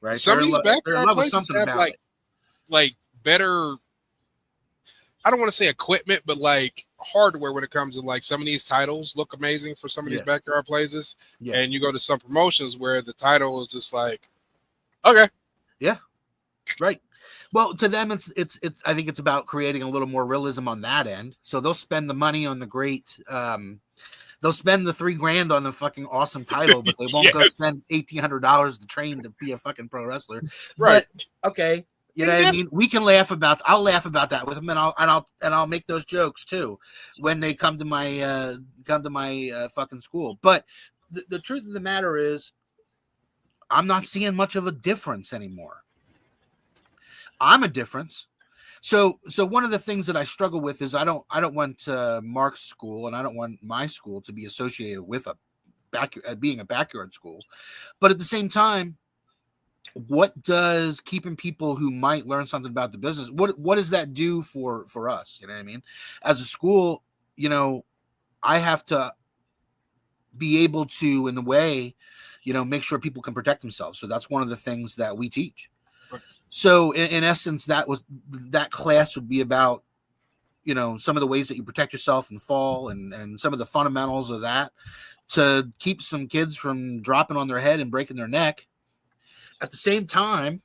right? Some of these backyard places have like better. I don't want to say equipment, but like hardware when it comes to like some of these titles look amazing for some of these backyard places. Yeah. And you go to some promotions where the title is just like, okay. Yeah. Right. Well, to them, it's. I think it's about creating a little more realism on that end. So they'll spend the money on the great. They'll spend the $3,000 on the fucking awesome title, but they won't go spend $1,800 to train to be a fucking pro wrestler. Right. But, okay. You know what I mean? We can laugh about. I'll laugh about that with them, and I'll make those jokes too when they come to my fucking school. But the truth of the matter is, I'm not seeing much of a difference anymore. I'm a difference. So one of the things that I struggle with is I don't want Mark's school, and I don't want my school to be associated with being a backyard school. But at the same time, what does keeping people who might learn something about the business, what does that do for us? You know what I mean? As a school, I have to be able to, in a way, make sure people can protect themselves. So that's one of the things that we teach. So in essence, that class would be about, some of the ways that you protect yourself in the fall and some of the fundamentals of that to keep some kids from dropping on their head and breaking their neck. At the same time,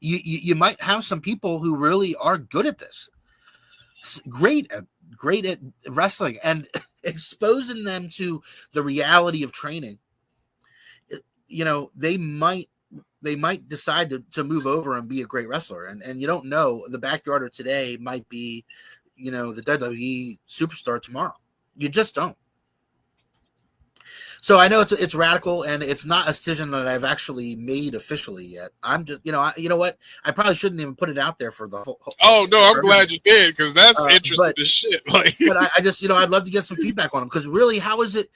you might have some people who really are good at this, great at wrestling, and exposing them to the reality of training. They might decide to move over and be a great wrestler. And you don't know, the backyarder today might be, the WWE superstar tomorrow. You just don't. So I know it's radical, and it's not a decision that I've actually made officially yet. I'm just, you know what? I probably shouldn't even put it out there for the whole. Oh no, I'm glad you did, because that's interesting as shit. Like, but I just, I'd love to get some feedback on them, because really, how is it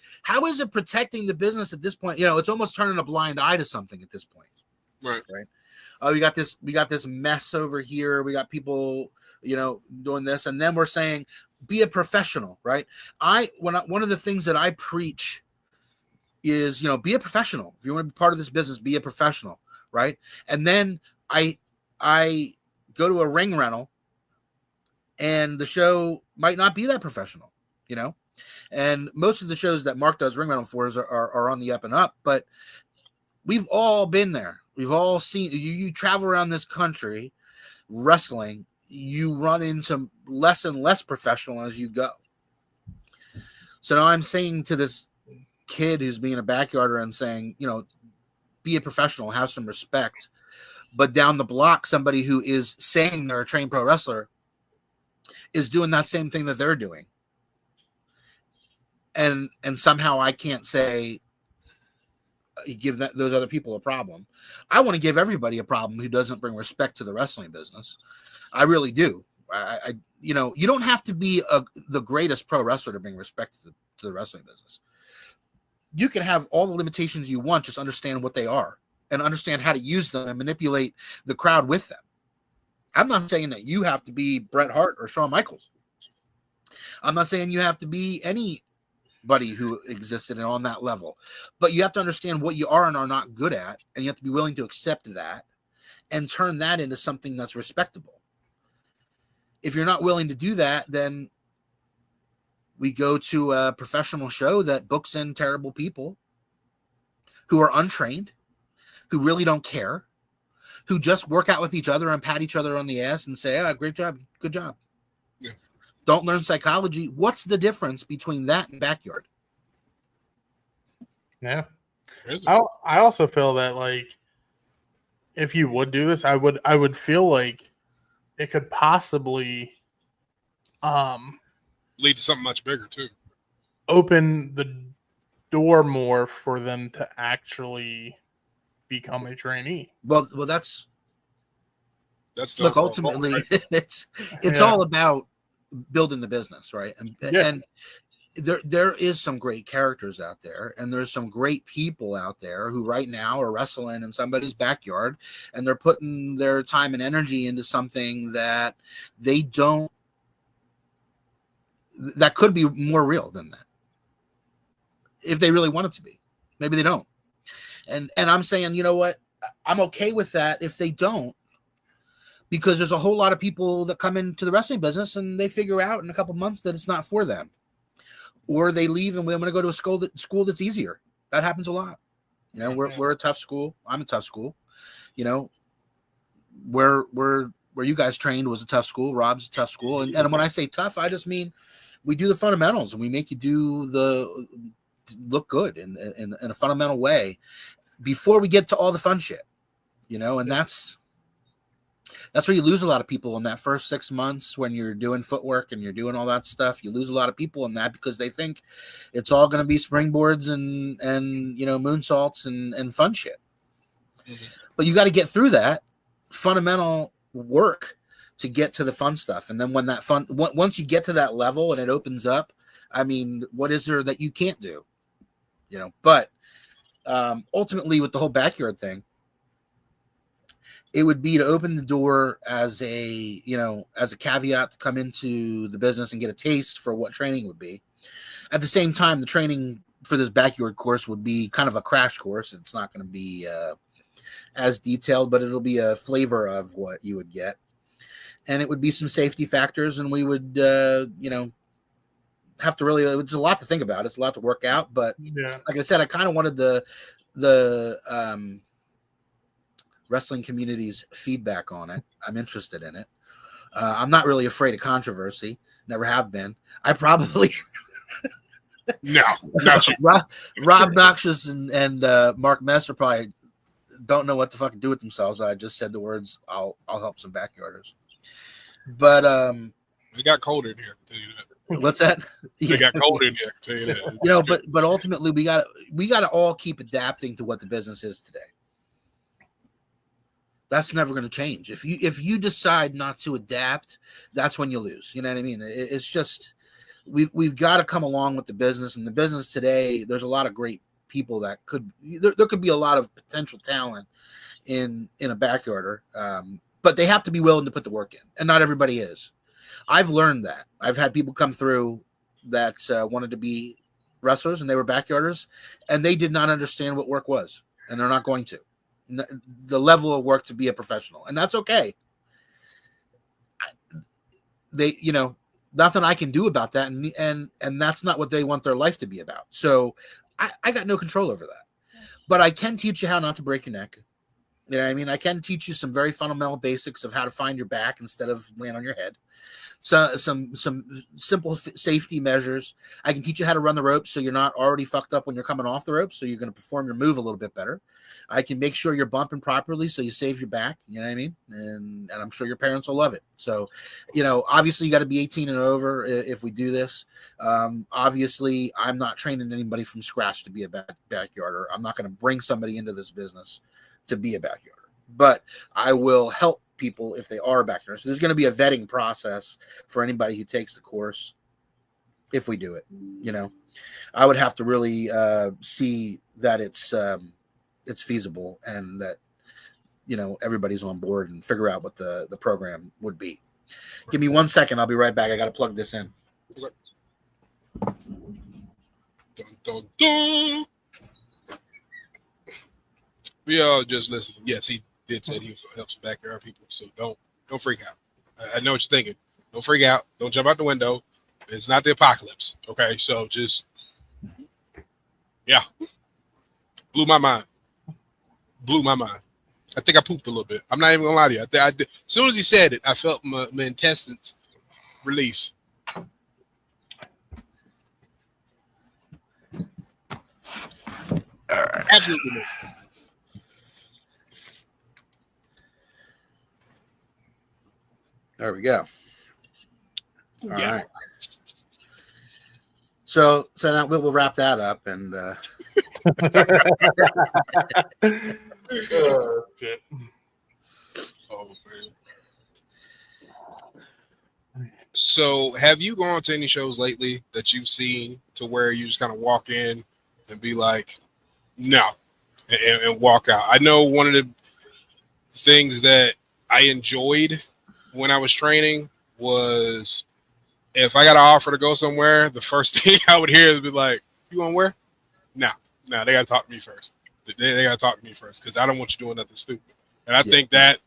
protecting the business at this point? It's almost turning a blind eye to something at this point. Right. Oh, we got this mess over here. We got people, doing this, and then we're saying, be a professional, right? One of the things that I preach is, be a professional. If you want to be part of this business, be a professional, right? And then I go to a ring rental, and the show might not be that professional, And most of the shows that Mark does ring rental for are on the up and up, but we've all been there. We've all seen, you travel around this country wrestling, you run into less and less professional as you go. So now I'm saying to this kid who's being a backyarder and saying, be a professional, have some respect. But down the block, somebody who is saying they're a trained pro wrestler is doing that same thing that they're doing. And somehow I can't say, you give those other people a problem. I want to give everybody a problem who doesn't bring respect to the wrestling business. I really do. You don't have to be the greatest pro wrestler to bring respect to the wrestling business. You can have all the limitations you want, just understand what they are and understand how to use them and manipulate the crowd with them. I'm not saying that you have to be Bret Hart or Shawn Michaels. I'm not saying you have to be anybody who existed on that level, but you have to understand what you are and are not good at, and you have to be willing to accept that and turn that into something that's respectable. If you're not willing to do that, then we go to a professional show that books in terrible people who are untrained, who really don't care, who just work out with each other and pat each other on the ass and say, great job, good job. Yeah. Don't learn psychology. What's the difference between that and backyard? Yeah. I also feel that, like, if you would do this, I would feel like it could possibly lead to something much bigger too. Open the door more for them to actually become a trainee. Well, that's look, ultimately it's all about building the business, right? And there is some great characters out there, and there's some great people out there who right now are wrestling in somebody's backyard, and they're putting their time and energy into something that they don't, that could be more real than that if they really want it to be. Maybe they don't. And I'm saying, you know what? I'm okay with that if they don't, because there's a whole lot of people that come into the wrestling business and they figure out in a couple months that it's not for them, or they leave and I'm going to go to a school that's easier. That happens a lot. We're a tough school. I'm a tough school. Where you guys trained was a tough school. Rob's a tough school. And when I say tough, I just mean we do the fundamentals and we make you look good in a fundamental way before we get to all the fun shit, and that's where you lose a lot of people in that first 6 months when you're doing footwork and you're doing all that stuff. You lose a lot of people in that because they think it's all going to be springboards and moonsaults and fun shit. Mm-hmm. But you got to get through that fundamental work to get to the fun stuff. And then when that once you get to that level and it opens up, I mean, what is there that you can't do? But ultimately with the whole backyard thing, it would be to open the door as a caveat to come into the business and get a taste for what training would be. At the same time, the training for this backyard course would be kind of a crash course. It's not going to be as detailed, but it'll be a flavor of what you would get. And it would be some safety factors, and we would, have to really, it's a lot to think about. It's a lot to work out, but like I said, I kind of wanted the wrestling community's feedback on it. I'm interested in it. I'm not really afraid of controversy. Never have been. I probably no, not you. Rob Noxious and Mark Messer probably don't know what to fucking do with themselves. I just said the words, I'll help some backyarders. But it got colder in here. I'll tell you that. What's that? It got colder in here. I'll tell you that. But ultimately we got to all keep adapting to what the business is today. That's never going to change. If you decide not to adapt, that's when you lose. You know what I mean? It's just we've got to come along with the business, and the business today. There's a lot of great people that there could be a lot of potential talent in a backyarder, but they have to be willing to put the work in, and not everybody is. I've learned that. I've had people come through that wanted to be wrestlers, and they were backyarders, and they did not understand what work was, and they're not going to. The level of work to be a professional, and that's okay. They, nothing I can do about that, and that's not what they want their life to be about. So I got no control over that, but I can teach you how not to break your neck. You know what I mean? I can teach you some very fundamental basics of how to find your back instead of laying on your head. So some simple safety measures. I can teach you how to run the ropes so you're not already fucked up when you're coming off the ropes, so you're going to perform your move a little bit better. I can make sure you're bumping properly so you save your back. You know what I mean? And I'm sure your parents will love it. So, obviously you got to be 18 and over if we do this. Obviously, I'm not training anybody from scratch to be a backyarder. I'm not going to bring somebody into this business to be a backyarder, but I will help people if they are backyarders. So there's going to be a vetting process for anybody who takes the course. If we do it, I would have to really see that it's feasible and that everybody's on board and figure out what the program would be. Give me 1 second. I'll be right back. I got to plug this in. Okay. Dun, dun, dun. We all just listening. Yes, he did say he was going to help some backyard people. So don't freak out. I know what you're thinking. Don't freak out. Don't jump out the window. It's not the apocalypse. Okay, so just blew my mind. I think I pooped a little bit. I'm not even gonna lie to you. I did. As soon as he said it, I felt my intestines release. Absolutely not. There we go. All right. So now we'll wrap that up and oh, shit. Oh, man. So have you gone to any shows lately that you've seen to where you just kind of walk in and be like, no, and walk out? I know one of the things that I enjoyed when I was training was if I got an offer to go somewhere, the first thing I would hear is be like, you want where? No, they got to talk to me first. They got to talk to me first because I don't want you doing nothing stupid. And I think that,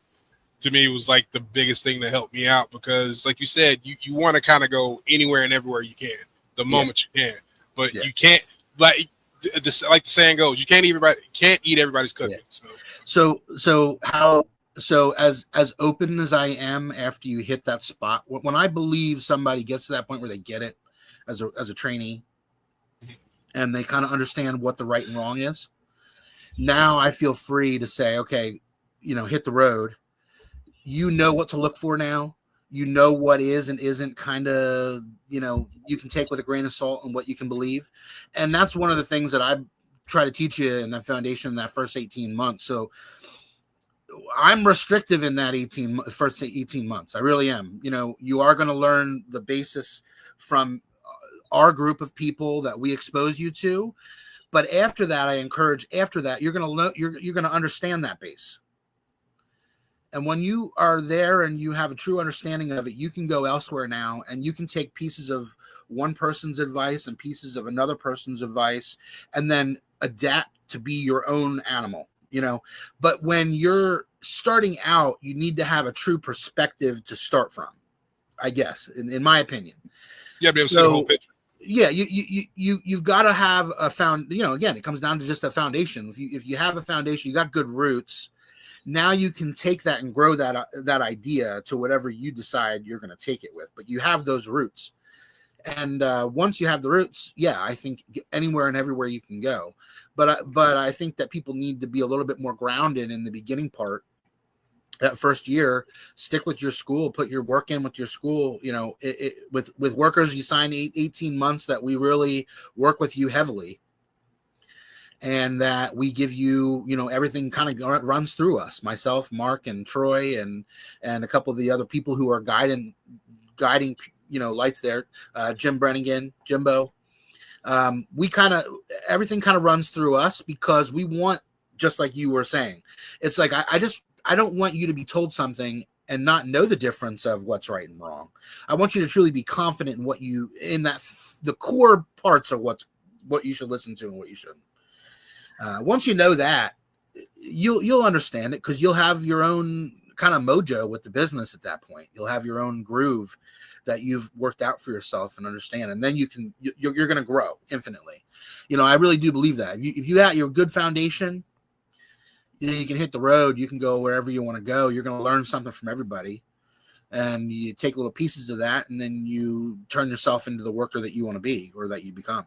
to me, was like the biggest thing that helped me out because, like you said, you want to kind of go anywhere and everywhere you can the moment you can. But you can't, like the saying goes, you can't eat everybody's cooking. So as open as I am after you hit that spot, when I believe somebody gets to that point where they get it as a trainee and they kind of understand what the right and wrong is, now I feel free to say, okay, hit the road. You know what to look for now. You know what is and isn't kind of, you can take with a grain of salt and what you can believe. And that's one of the things that I try to teach you in that foundation in that first 18 months. So I'm restrictive in that first 18 months. I really am. You are going to learn the basis from our group of people that we expose you to. But after that, I encourage, you're going to understand that base. And when you are there and you have a true understanding of it, you can go elsewhere now and you can take pieces of one person's advice and pieces of another person's advice and then adapt to be your own animal. But when you're starting out, you need to have a true perspective to start from, I guess, in my opinion. Yeah, be able to see the whole picture. Yeah, you've got to have a again, it comes down to just a foundation. If you have a foundation, you got good roots. Now you can take that and grow that idea to whatever you decide you're going to take it with. But you have those roots, and once you have the roots, I think anywhere and everywhere you can go. But I think that people need to be a little bit more grounded in the beginning part. That first year, stick with your school, put your work in with your school. With workers, you sign 18 months that we really work with you heavily, and that we give you, everything kind of runs through us, myself, Mark, and Troy, and a couple of the other people who are guiding, lights there, Jim Brennigan, Jimbo. Everything kind of runs through us because we want, just like you were saying, it's like, I don't want you to be told something and not know the difference of what's right and wrong. I want you to truly be confident in the core parts of what you should listen to and what you shouldn't. Once you know that, you'll understand it, because you'll have your own kind of mojo with the business at that point. You'll have your own groove that you've worked out for yourself and understand, and then you're going to grow infinitely. I really do believe that. If you have your good foundation, you can hit the road. You can go wherever you want to go. You're going to learn something from everybody, and you take little pieces of that, and then you turn yourself into the worker that you want to be, or that you become.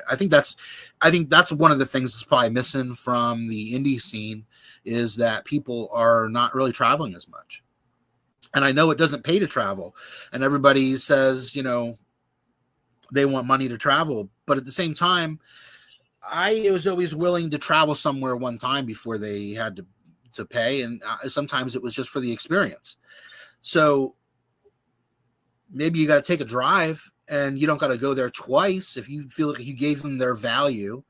I think that's one of the things that's probably missing from the indie scene, is that people are not really traveling as much. And I know it doesn't pay to travel, and everybody says, they want money to travel, but at the same time, I was always willing to travel somewhere one time before they had to pay, and sometimes it was just for the experience. So maybe you got to take a drive, and you don't got to go there twice. If you feel like you gave them their value,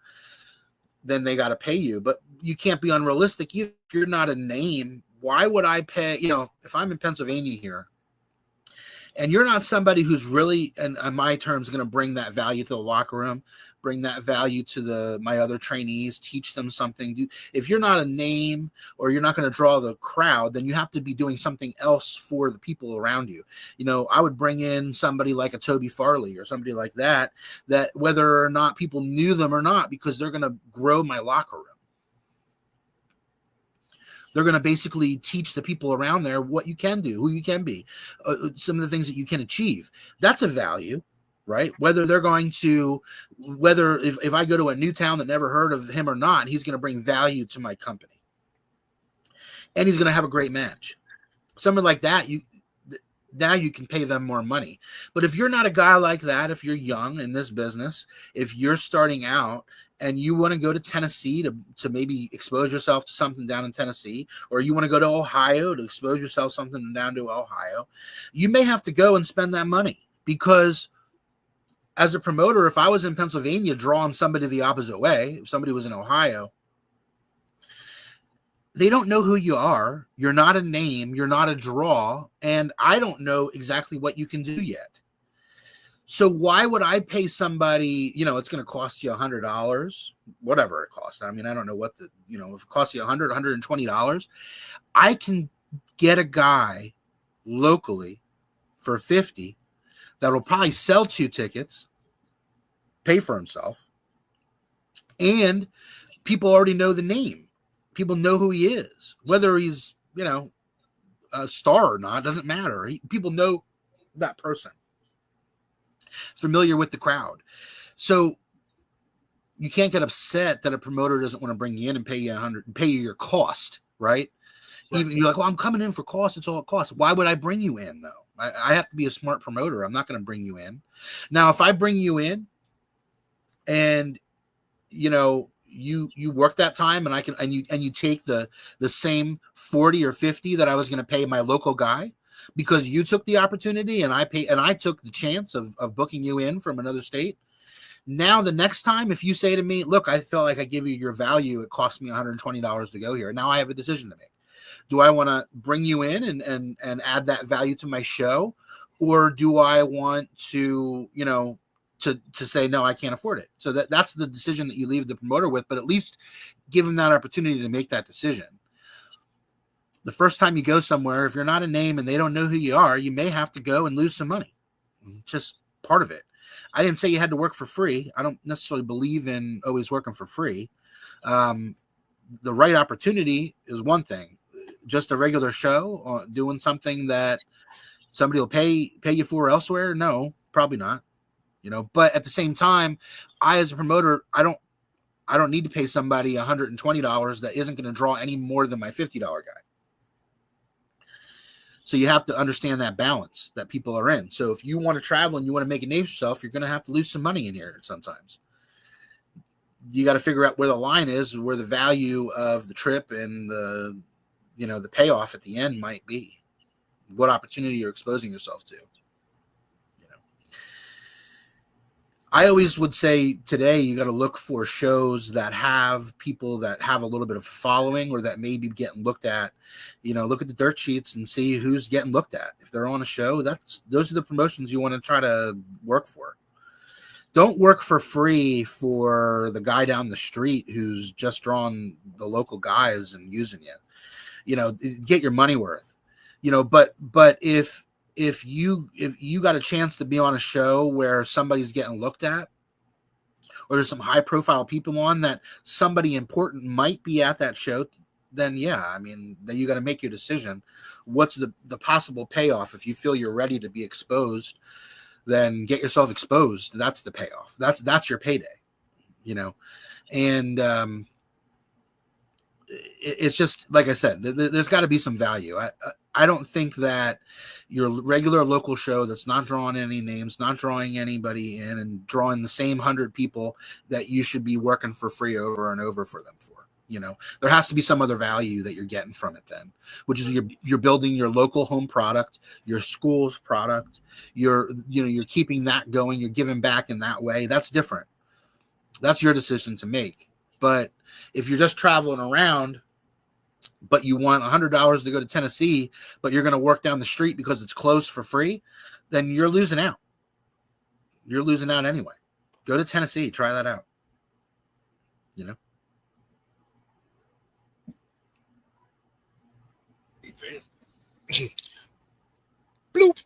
then they got to pay you. But you can't be unrealistic. If you're not a name, why would I pay? If I'm in Pennsylvania here, and you're not somebody who's really, and on my terms, going to bring that value to the locker room, bring that value to my other trainees, teach them something. If you're not a name, or you're not going to draw the crowd, then you have to be doing something else for the people around you. I would bring in somebody like a Toby Farley or somebody like that whether or not people knew them or not, because they're going to grow my locker room. They're going to basically teach the people around there what you can do, who you can be, some of the things that you can achieve. That's a value, right? Whether if I go to a new town that never heard of him or not, he's going to bring value to my company. And he's going to have a great match. Someone like that, now you can pay them more money. But if you're not a guy like that, if you're young in this business, if you're starting out, and you want to go to Tennessee to maybe expose yourself to something down in Tennessee, or you want to go to Ohio to expose yourself something down to Ohio, you may have to go and spend that money, because as a promoter, if I was in Pennsylvania drawing somebody the opposite way, if somebody was in Ohio, they don't know who you are. You're not a name. You're not a draw. And I don't know exactly what you can do yet. So why would I pay somebody, it's going to cost you $100, whatever it costs. I mean, I don't know what if it costs you $100, $120, I can get a guy locally for $50 that will probably sell 2 tickets, pay for himself, and people already know the name. People know who he is, whether he's, a star or not, doesn't matter. People know that person. Familiar with the crowd. So you can't get upset that a promoter doesn't want to bring you in and pay you $100, pay you your cost, right? Even you're like, well, I'm coming in for cost. It's all it costs. Why would I bring you in though? I have to be a smart promoter. I'm not going to bring you in. Now, if I bring you in and you work that time, and you take the same 40 or 50 that I was going to pay my local guy, because you took the opportunity and I took the chance of booking you in from another state. Now, the next time, if you say to me, look, I felt like I give you your value, it cost me $120 to go here. Now I have a decision to make. Do I want to bring you in and add that value to my show? Or do I want to, to say, no, I can't afford it. So that's the decision that you leave the promoter with, but at least give them that opportunity to make that decision. The first time you go somewhere, if you're not a name and they don't know who you are, you may have to go and lose some money. Just part of it. I didn't say you had to work for free. I don't necessarily believe in always working for free. The right opportunity is one thing. Just a regular show, doing something that somebody will pay you for elsewhere? No, probably not. But at the same time, I as a promoter, I don't need to pay somebody $120 that isn't going to draw any more than my $50 guy. So you have to understand that balance that people are in. So if you want to travel and you want to make a name for yourself, you're going to have to lose some money in here sometimes. You got to figure out where the line is, where the value of the trip and the payoff at the end might be. What opportunity you're exposing yourself to. I always would say today you got to look for shows that have people that have a little bit of following or that may be getting looked at. Look at the dirt sheets and see who's getting looked at. If they're on a show, those are the promotions you want to try to work for. Don't work for free for the guy down the street who's just drawn the local guys and using you. Get your money worth. But if you got a chance to be on a show where somebody's getting looked at, or there's some high profile people on that somebody important might be at that show, then then you got to make your decision. What's the possible payoff? If you feel you're ready to be exposed, then get yourself exposed. That's the payoff. That's your payday, and it's just like I said, there's got to be some value. I don't think that your regular local show that's not drawing any names, not drawing anybody in, and drawing the same 100 people that you should be working for free over and over for them for. There has to be some other value that you're getting from it then, which is you're building your local home product, your school's product. You're keeping that going. You're giving back in that way. That's different. That's your decision to make. But if you're just traveling around, but you want $100 to go to Tennessee, but you're going to work down the street because it's closed for free, then you're losing out. You're losing out anyway. Go to Tennessee. Try that out. Bloop.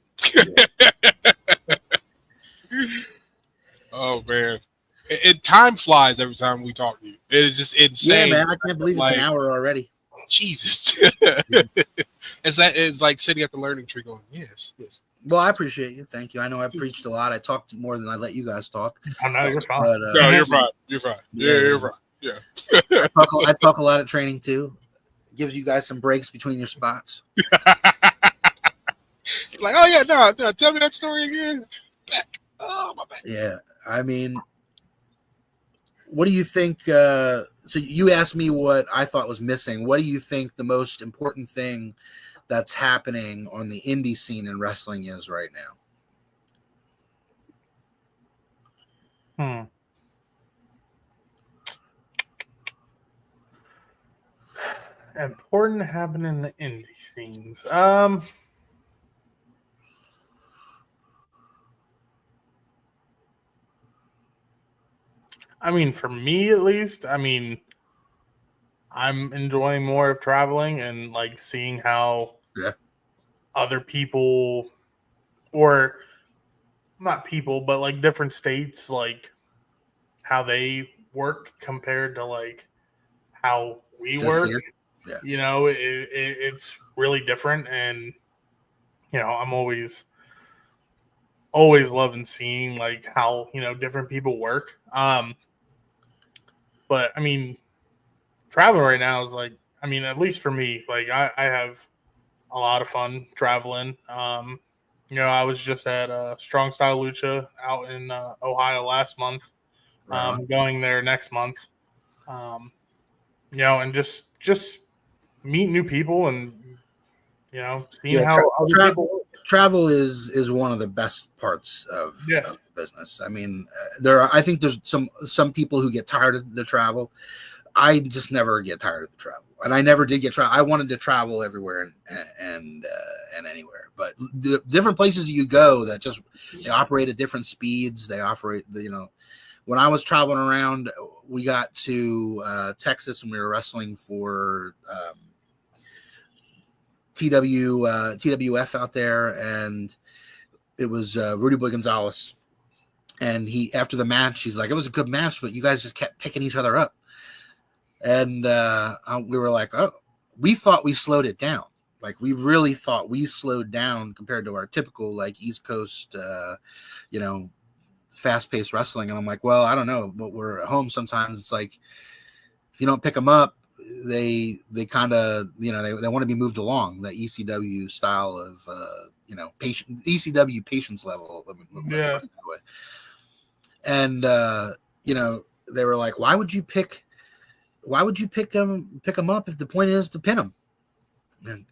Oh, man. Time flies every time we talk to you. It's just insane. Yeah, man. I can't believe it's an hour already. Jesus. It's like sitting at the learning tree going, yes. Well, I appreciate you. Thank you. I know I preached a lot. I talked more than I let you guys talk. Oh, no, you're fine. But, no, you're fine. You're fine. Yeah, you're fine. Yeah. I talk a lot at training too. Gives you guys some breaks between your spots. Like, oh yeah, no, tell me that story again. Back. Oh, my bad. Yeah. What do you think? So you asked me what I thought was missing. What do you think the most important thing that's happening on the indie scene in wrestling is right now? Important happening in the indie scenes. For me at least, I'm enjoying more of traveling and like seeing how other people, or not people, but like different states, like how they work compared to like how we work. Yeah. It's really different, and I'm always loving seeing like how different people work. But traveling right now is like, at least for me, like I have a lot of fun traveling. I was just at Strong Style Lucha out in Ohio last month. Going there next month. And just meet new people and seeing how other people work. Travel is one of the best parts of business. I think there's some people who get tired of the travel. I just never get tired of the travel, and I never did get travel. I wanted to travel everywhere and anywhere, but the different places you go that just they operate at different speeds. They operate, when I was traveling around, we got to Texas and we were wrestling for TWF out there, and it was Rudy Boy Gonzalez. And he, after the match, he's like, "It was a good match, but you guys just kept picking each other up." And we were like, "Oh, we thought we slowed it down. Like, we really thought we slowed down compared to our typical, like, East Coast, fast-paced wrestling." And I'm like, "Well, I don't know, but we're at home sometimes. It's like, if you don't pick them up, they kind of, they want to be moved along, the ECW style of, ECW patience level." Yeah. And, they were like, why would you pick them up if the point is to pin them? And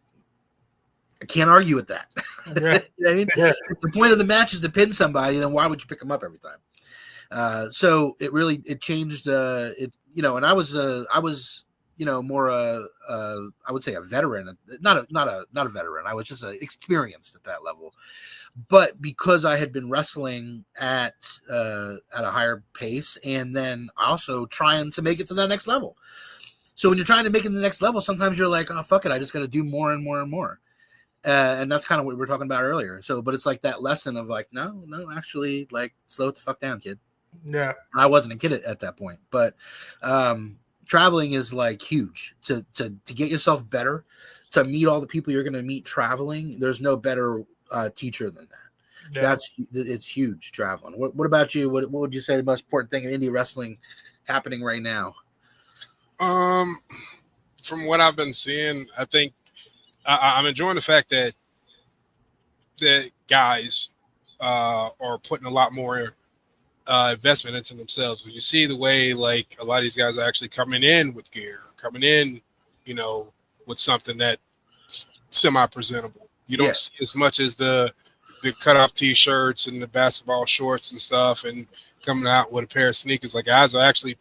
I can't argue with that. Yeah. If the point of the match is to pin somebody, then why would you pick them up every time? So it changed, and I was more I would say a veteran, not a veteran. I was just experienced at that level. But because I had been wrestling at a higher pace, and then also trying to make it to that next level. So when you're trying to make it to the next level, sometimes you're like, "Oh, fuck it, I just got to do more and more and more." And that's kind of what we were talking about earlier. So, but it's like that lesson of like, no, actually, like, slow it the fuck down, kid. Yeah. I wasn't a kid at that point, but traveling is like huge to get yourself better, to meet all the people you're going to meet traveling. There's no better teacher than that. Yeah. It's huge, traveling. What about you? What would you say the most important thing in indie wrestling happening right now? From what I've been seeing, I think I'm enjoying the fact that guys are putting a lot more investment into themselves. When you see the way, like, a lot of these guys are actually coming in with gear, coming in, with something that's semi-presentable. You don't see as much as the cut-off T-shirts and the basketball shorts and stuff, and coming out with a pair of sneakers. Like, guys are actually,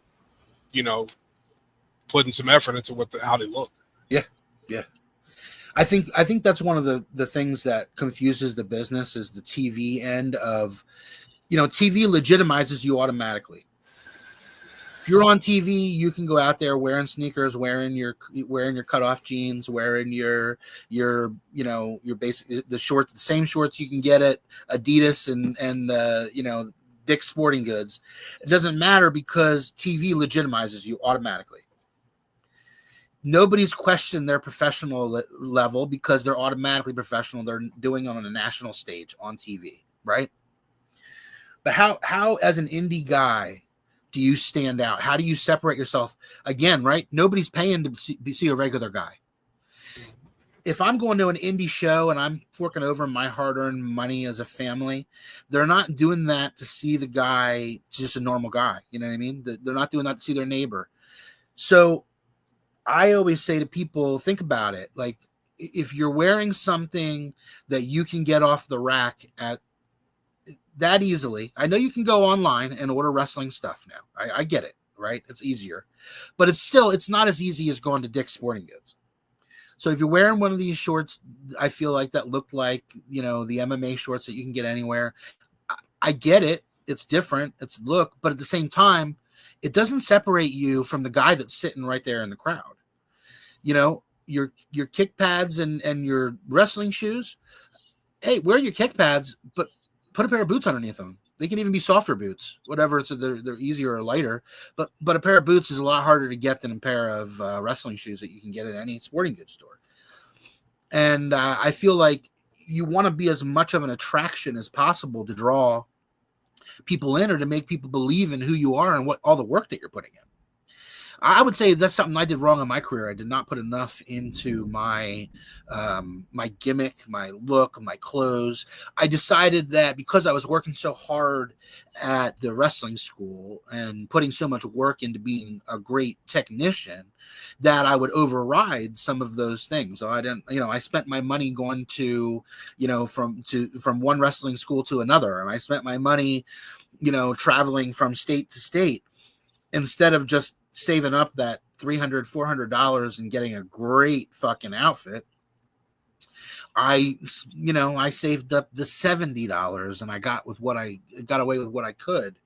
putting some effort into how they look. Yeah. I think that's one of the things that confuses the business is the TV end of, TV legitimizes you automatically. If you're on TV, you can go out there wearing sneakers, wearing your cutoff jeans, wearing your basic, the shorts, the same shorts you can get at Adidas and Dick's Sporting Goods. It doesn't matter because TV legitimizes you automatically. Nobody's questioned their professional level because they're automatically professional. They're doing it on a national stage on TV, right? But how as an indie guy do you stand out? How do you separate yourself? Again, right? Nobody's paying to see a regular guy. If I'm going to an indie show and I'm forking over my hard-earned money as a family, they're not doing that to see the guy, just a normal guy. You know what I mean? They're not doing that to see their neighbor. So I always say to people, think about it. Like, if you're wearing something that you can get off the rack at that easily, I know you can go online and order wrestling stuff now. I get it, right? It's easier, but it's not as easy as going to Dick's Sporting Goods. So if you're wearing one of these shorts, I feel like that look like, the MMA shorts that you can get anywhere. I get it. It's different. It's look, but at the same time, it doesn't separate you from the guy that's sitting right there in the crowd. Your kick pads and your wrestling shoes. Hey, wear your kick pads, but put a pair of boots underneath them. They can even be softer boots, whatever. So they're easier or lighter. But a pair of boots is a lot harder to get than a pair of wrestling shoes that you can get at any sporting goods store. And I feel like you want to be as much of an attraction as possible to draw people in, or to make people believe in who you are and what all the work that you're putting in. I would say that's something I did wrong in my career. I did not put enough into my my gimmick, my look, my clothes. I decided that because I was working so hard at the wrestling school and putting so much work into being a great technician, that I would override some of those things. So I didn't, I spent my money going to, from one wrestling school to another, and I spent my money, traveling from state to state, instead of just saving up that $300-$400 and getting a great fucking outfit, I saved up the $70 and I got away with what I could.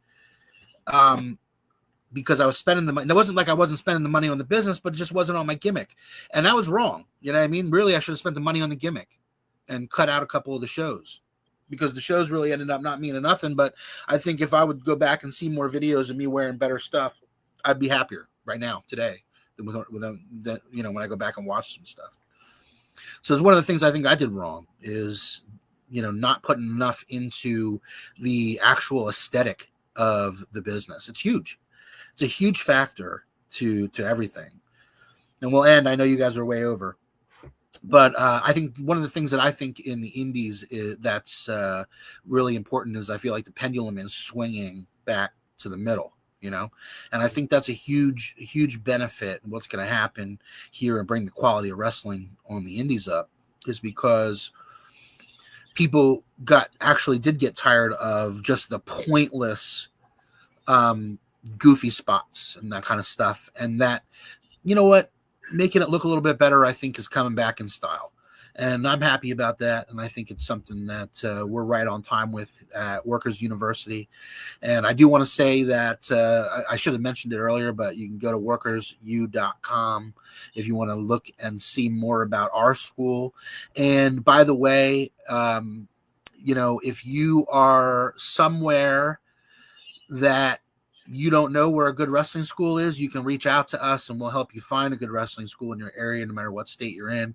Because I was spending the money. It wasn't like I wasn't spending the money on the business, but it just wasn't on my gimmick. And that was wrong. You know what I mean? Really, I should have spent the money on the gimmick and cut out a couple of the shows, because the shows really ended up not meaning nothing. But I think if I would go back and see more videos of me wearing better stuff, I'd be happier right now, today, than with that, when I go back and watch some stuff. So it's one of the things I think I did wrong is, not putting enough into the actual aesthetic of the business. It's huge. It's a huge factor to everything. And we'll end. I know you guys are way over, but I think one of the things that I think in the indies that's really important is I feel like the pendulum is swinging back to the middle, and I think that's a huge, huge benefit. What's going to happen here and bring the quality of wrestling on the indies up is because people did get tired of just the pointless, goofy spots and that kind of stuff, and that, making it look a little bit better, I think, is coming back in style, and I'm happy about that. And I think it's something that we're right on time with at Workers University. And I do want to say that I should have mentioned it earlier, but you can go to workersu.com if you want to look and see more about our school. And by the way, if you are somewhere that you don't know where a good wrestling school is, you can reach out to us and we'll help you find a good wrestling school in your area, no matter what state you're in.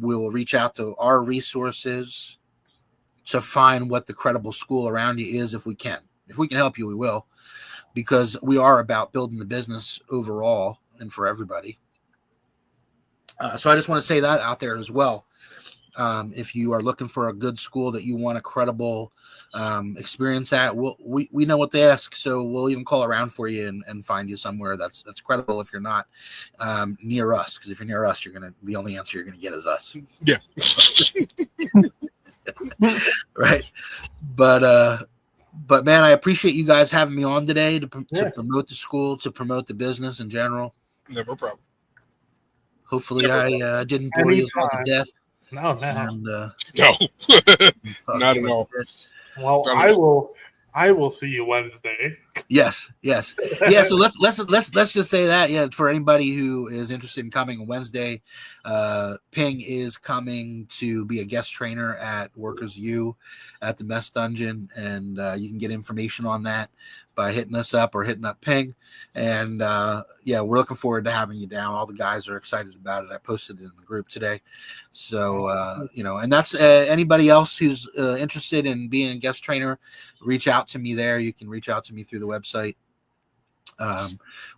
We'll reach out to our resources to find what the credible school around you is. If we can help you, we will, because we are about building the business overall and for everybody. So I just want to say that out there as well. If you are looking for a good school that you want a credible experience at, we know what they ask, so we'll even call around for you and find you somewhere that's credible if you're not near us, because if you're near us, the only answer you're gonna get is us. Yeah. Right. But man, I appreciate you guys having me on today to promote the school, to promote the business in general. No problem. Hopefully I didn't bore you all to death. No. And, no. Not at all. Well, I will see you Wednesday. Yes. Yeah. So let's just say that. Yeah. For anybody who is interested in coming Wednesday, Ping is coming to be a guest trainer at Workers U at the Mess Dungeon, and you can get information on that by hitting us up or hitting up Ping. And we're looking forward to having you down. All the guys are excited about it. I posted it in the group today. So and that's anybody else who's interested in being a guest trainer, reach out to me there. You can reach out to me through the website.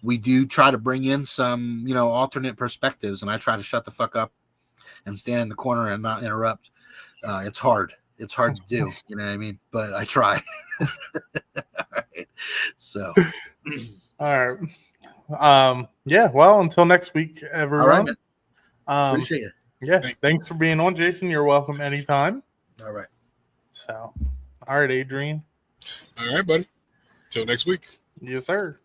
We do try to bring in some, alternate perspectives, and I try to shut the fuck up and stand in the corner and not interrupt. It's hard. It's hard to do, you know what I mean? But I try. All right. So. All right. Well, until next week, everyone. All right, man. Appreciate it. Yeah. Thanks for being on, Jason. You're welcome anytime. All right. So, all right, Adrian. All right, buddy. Till next week. Yes, sir.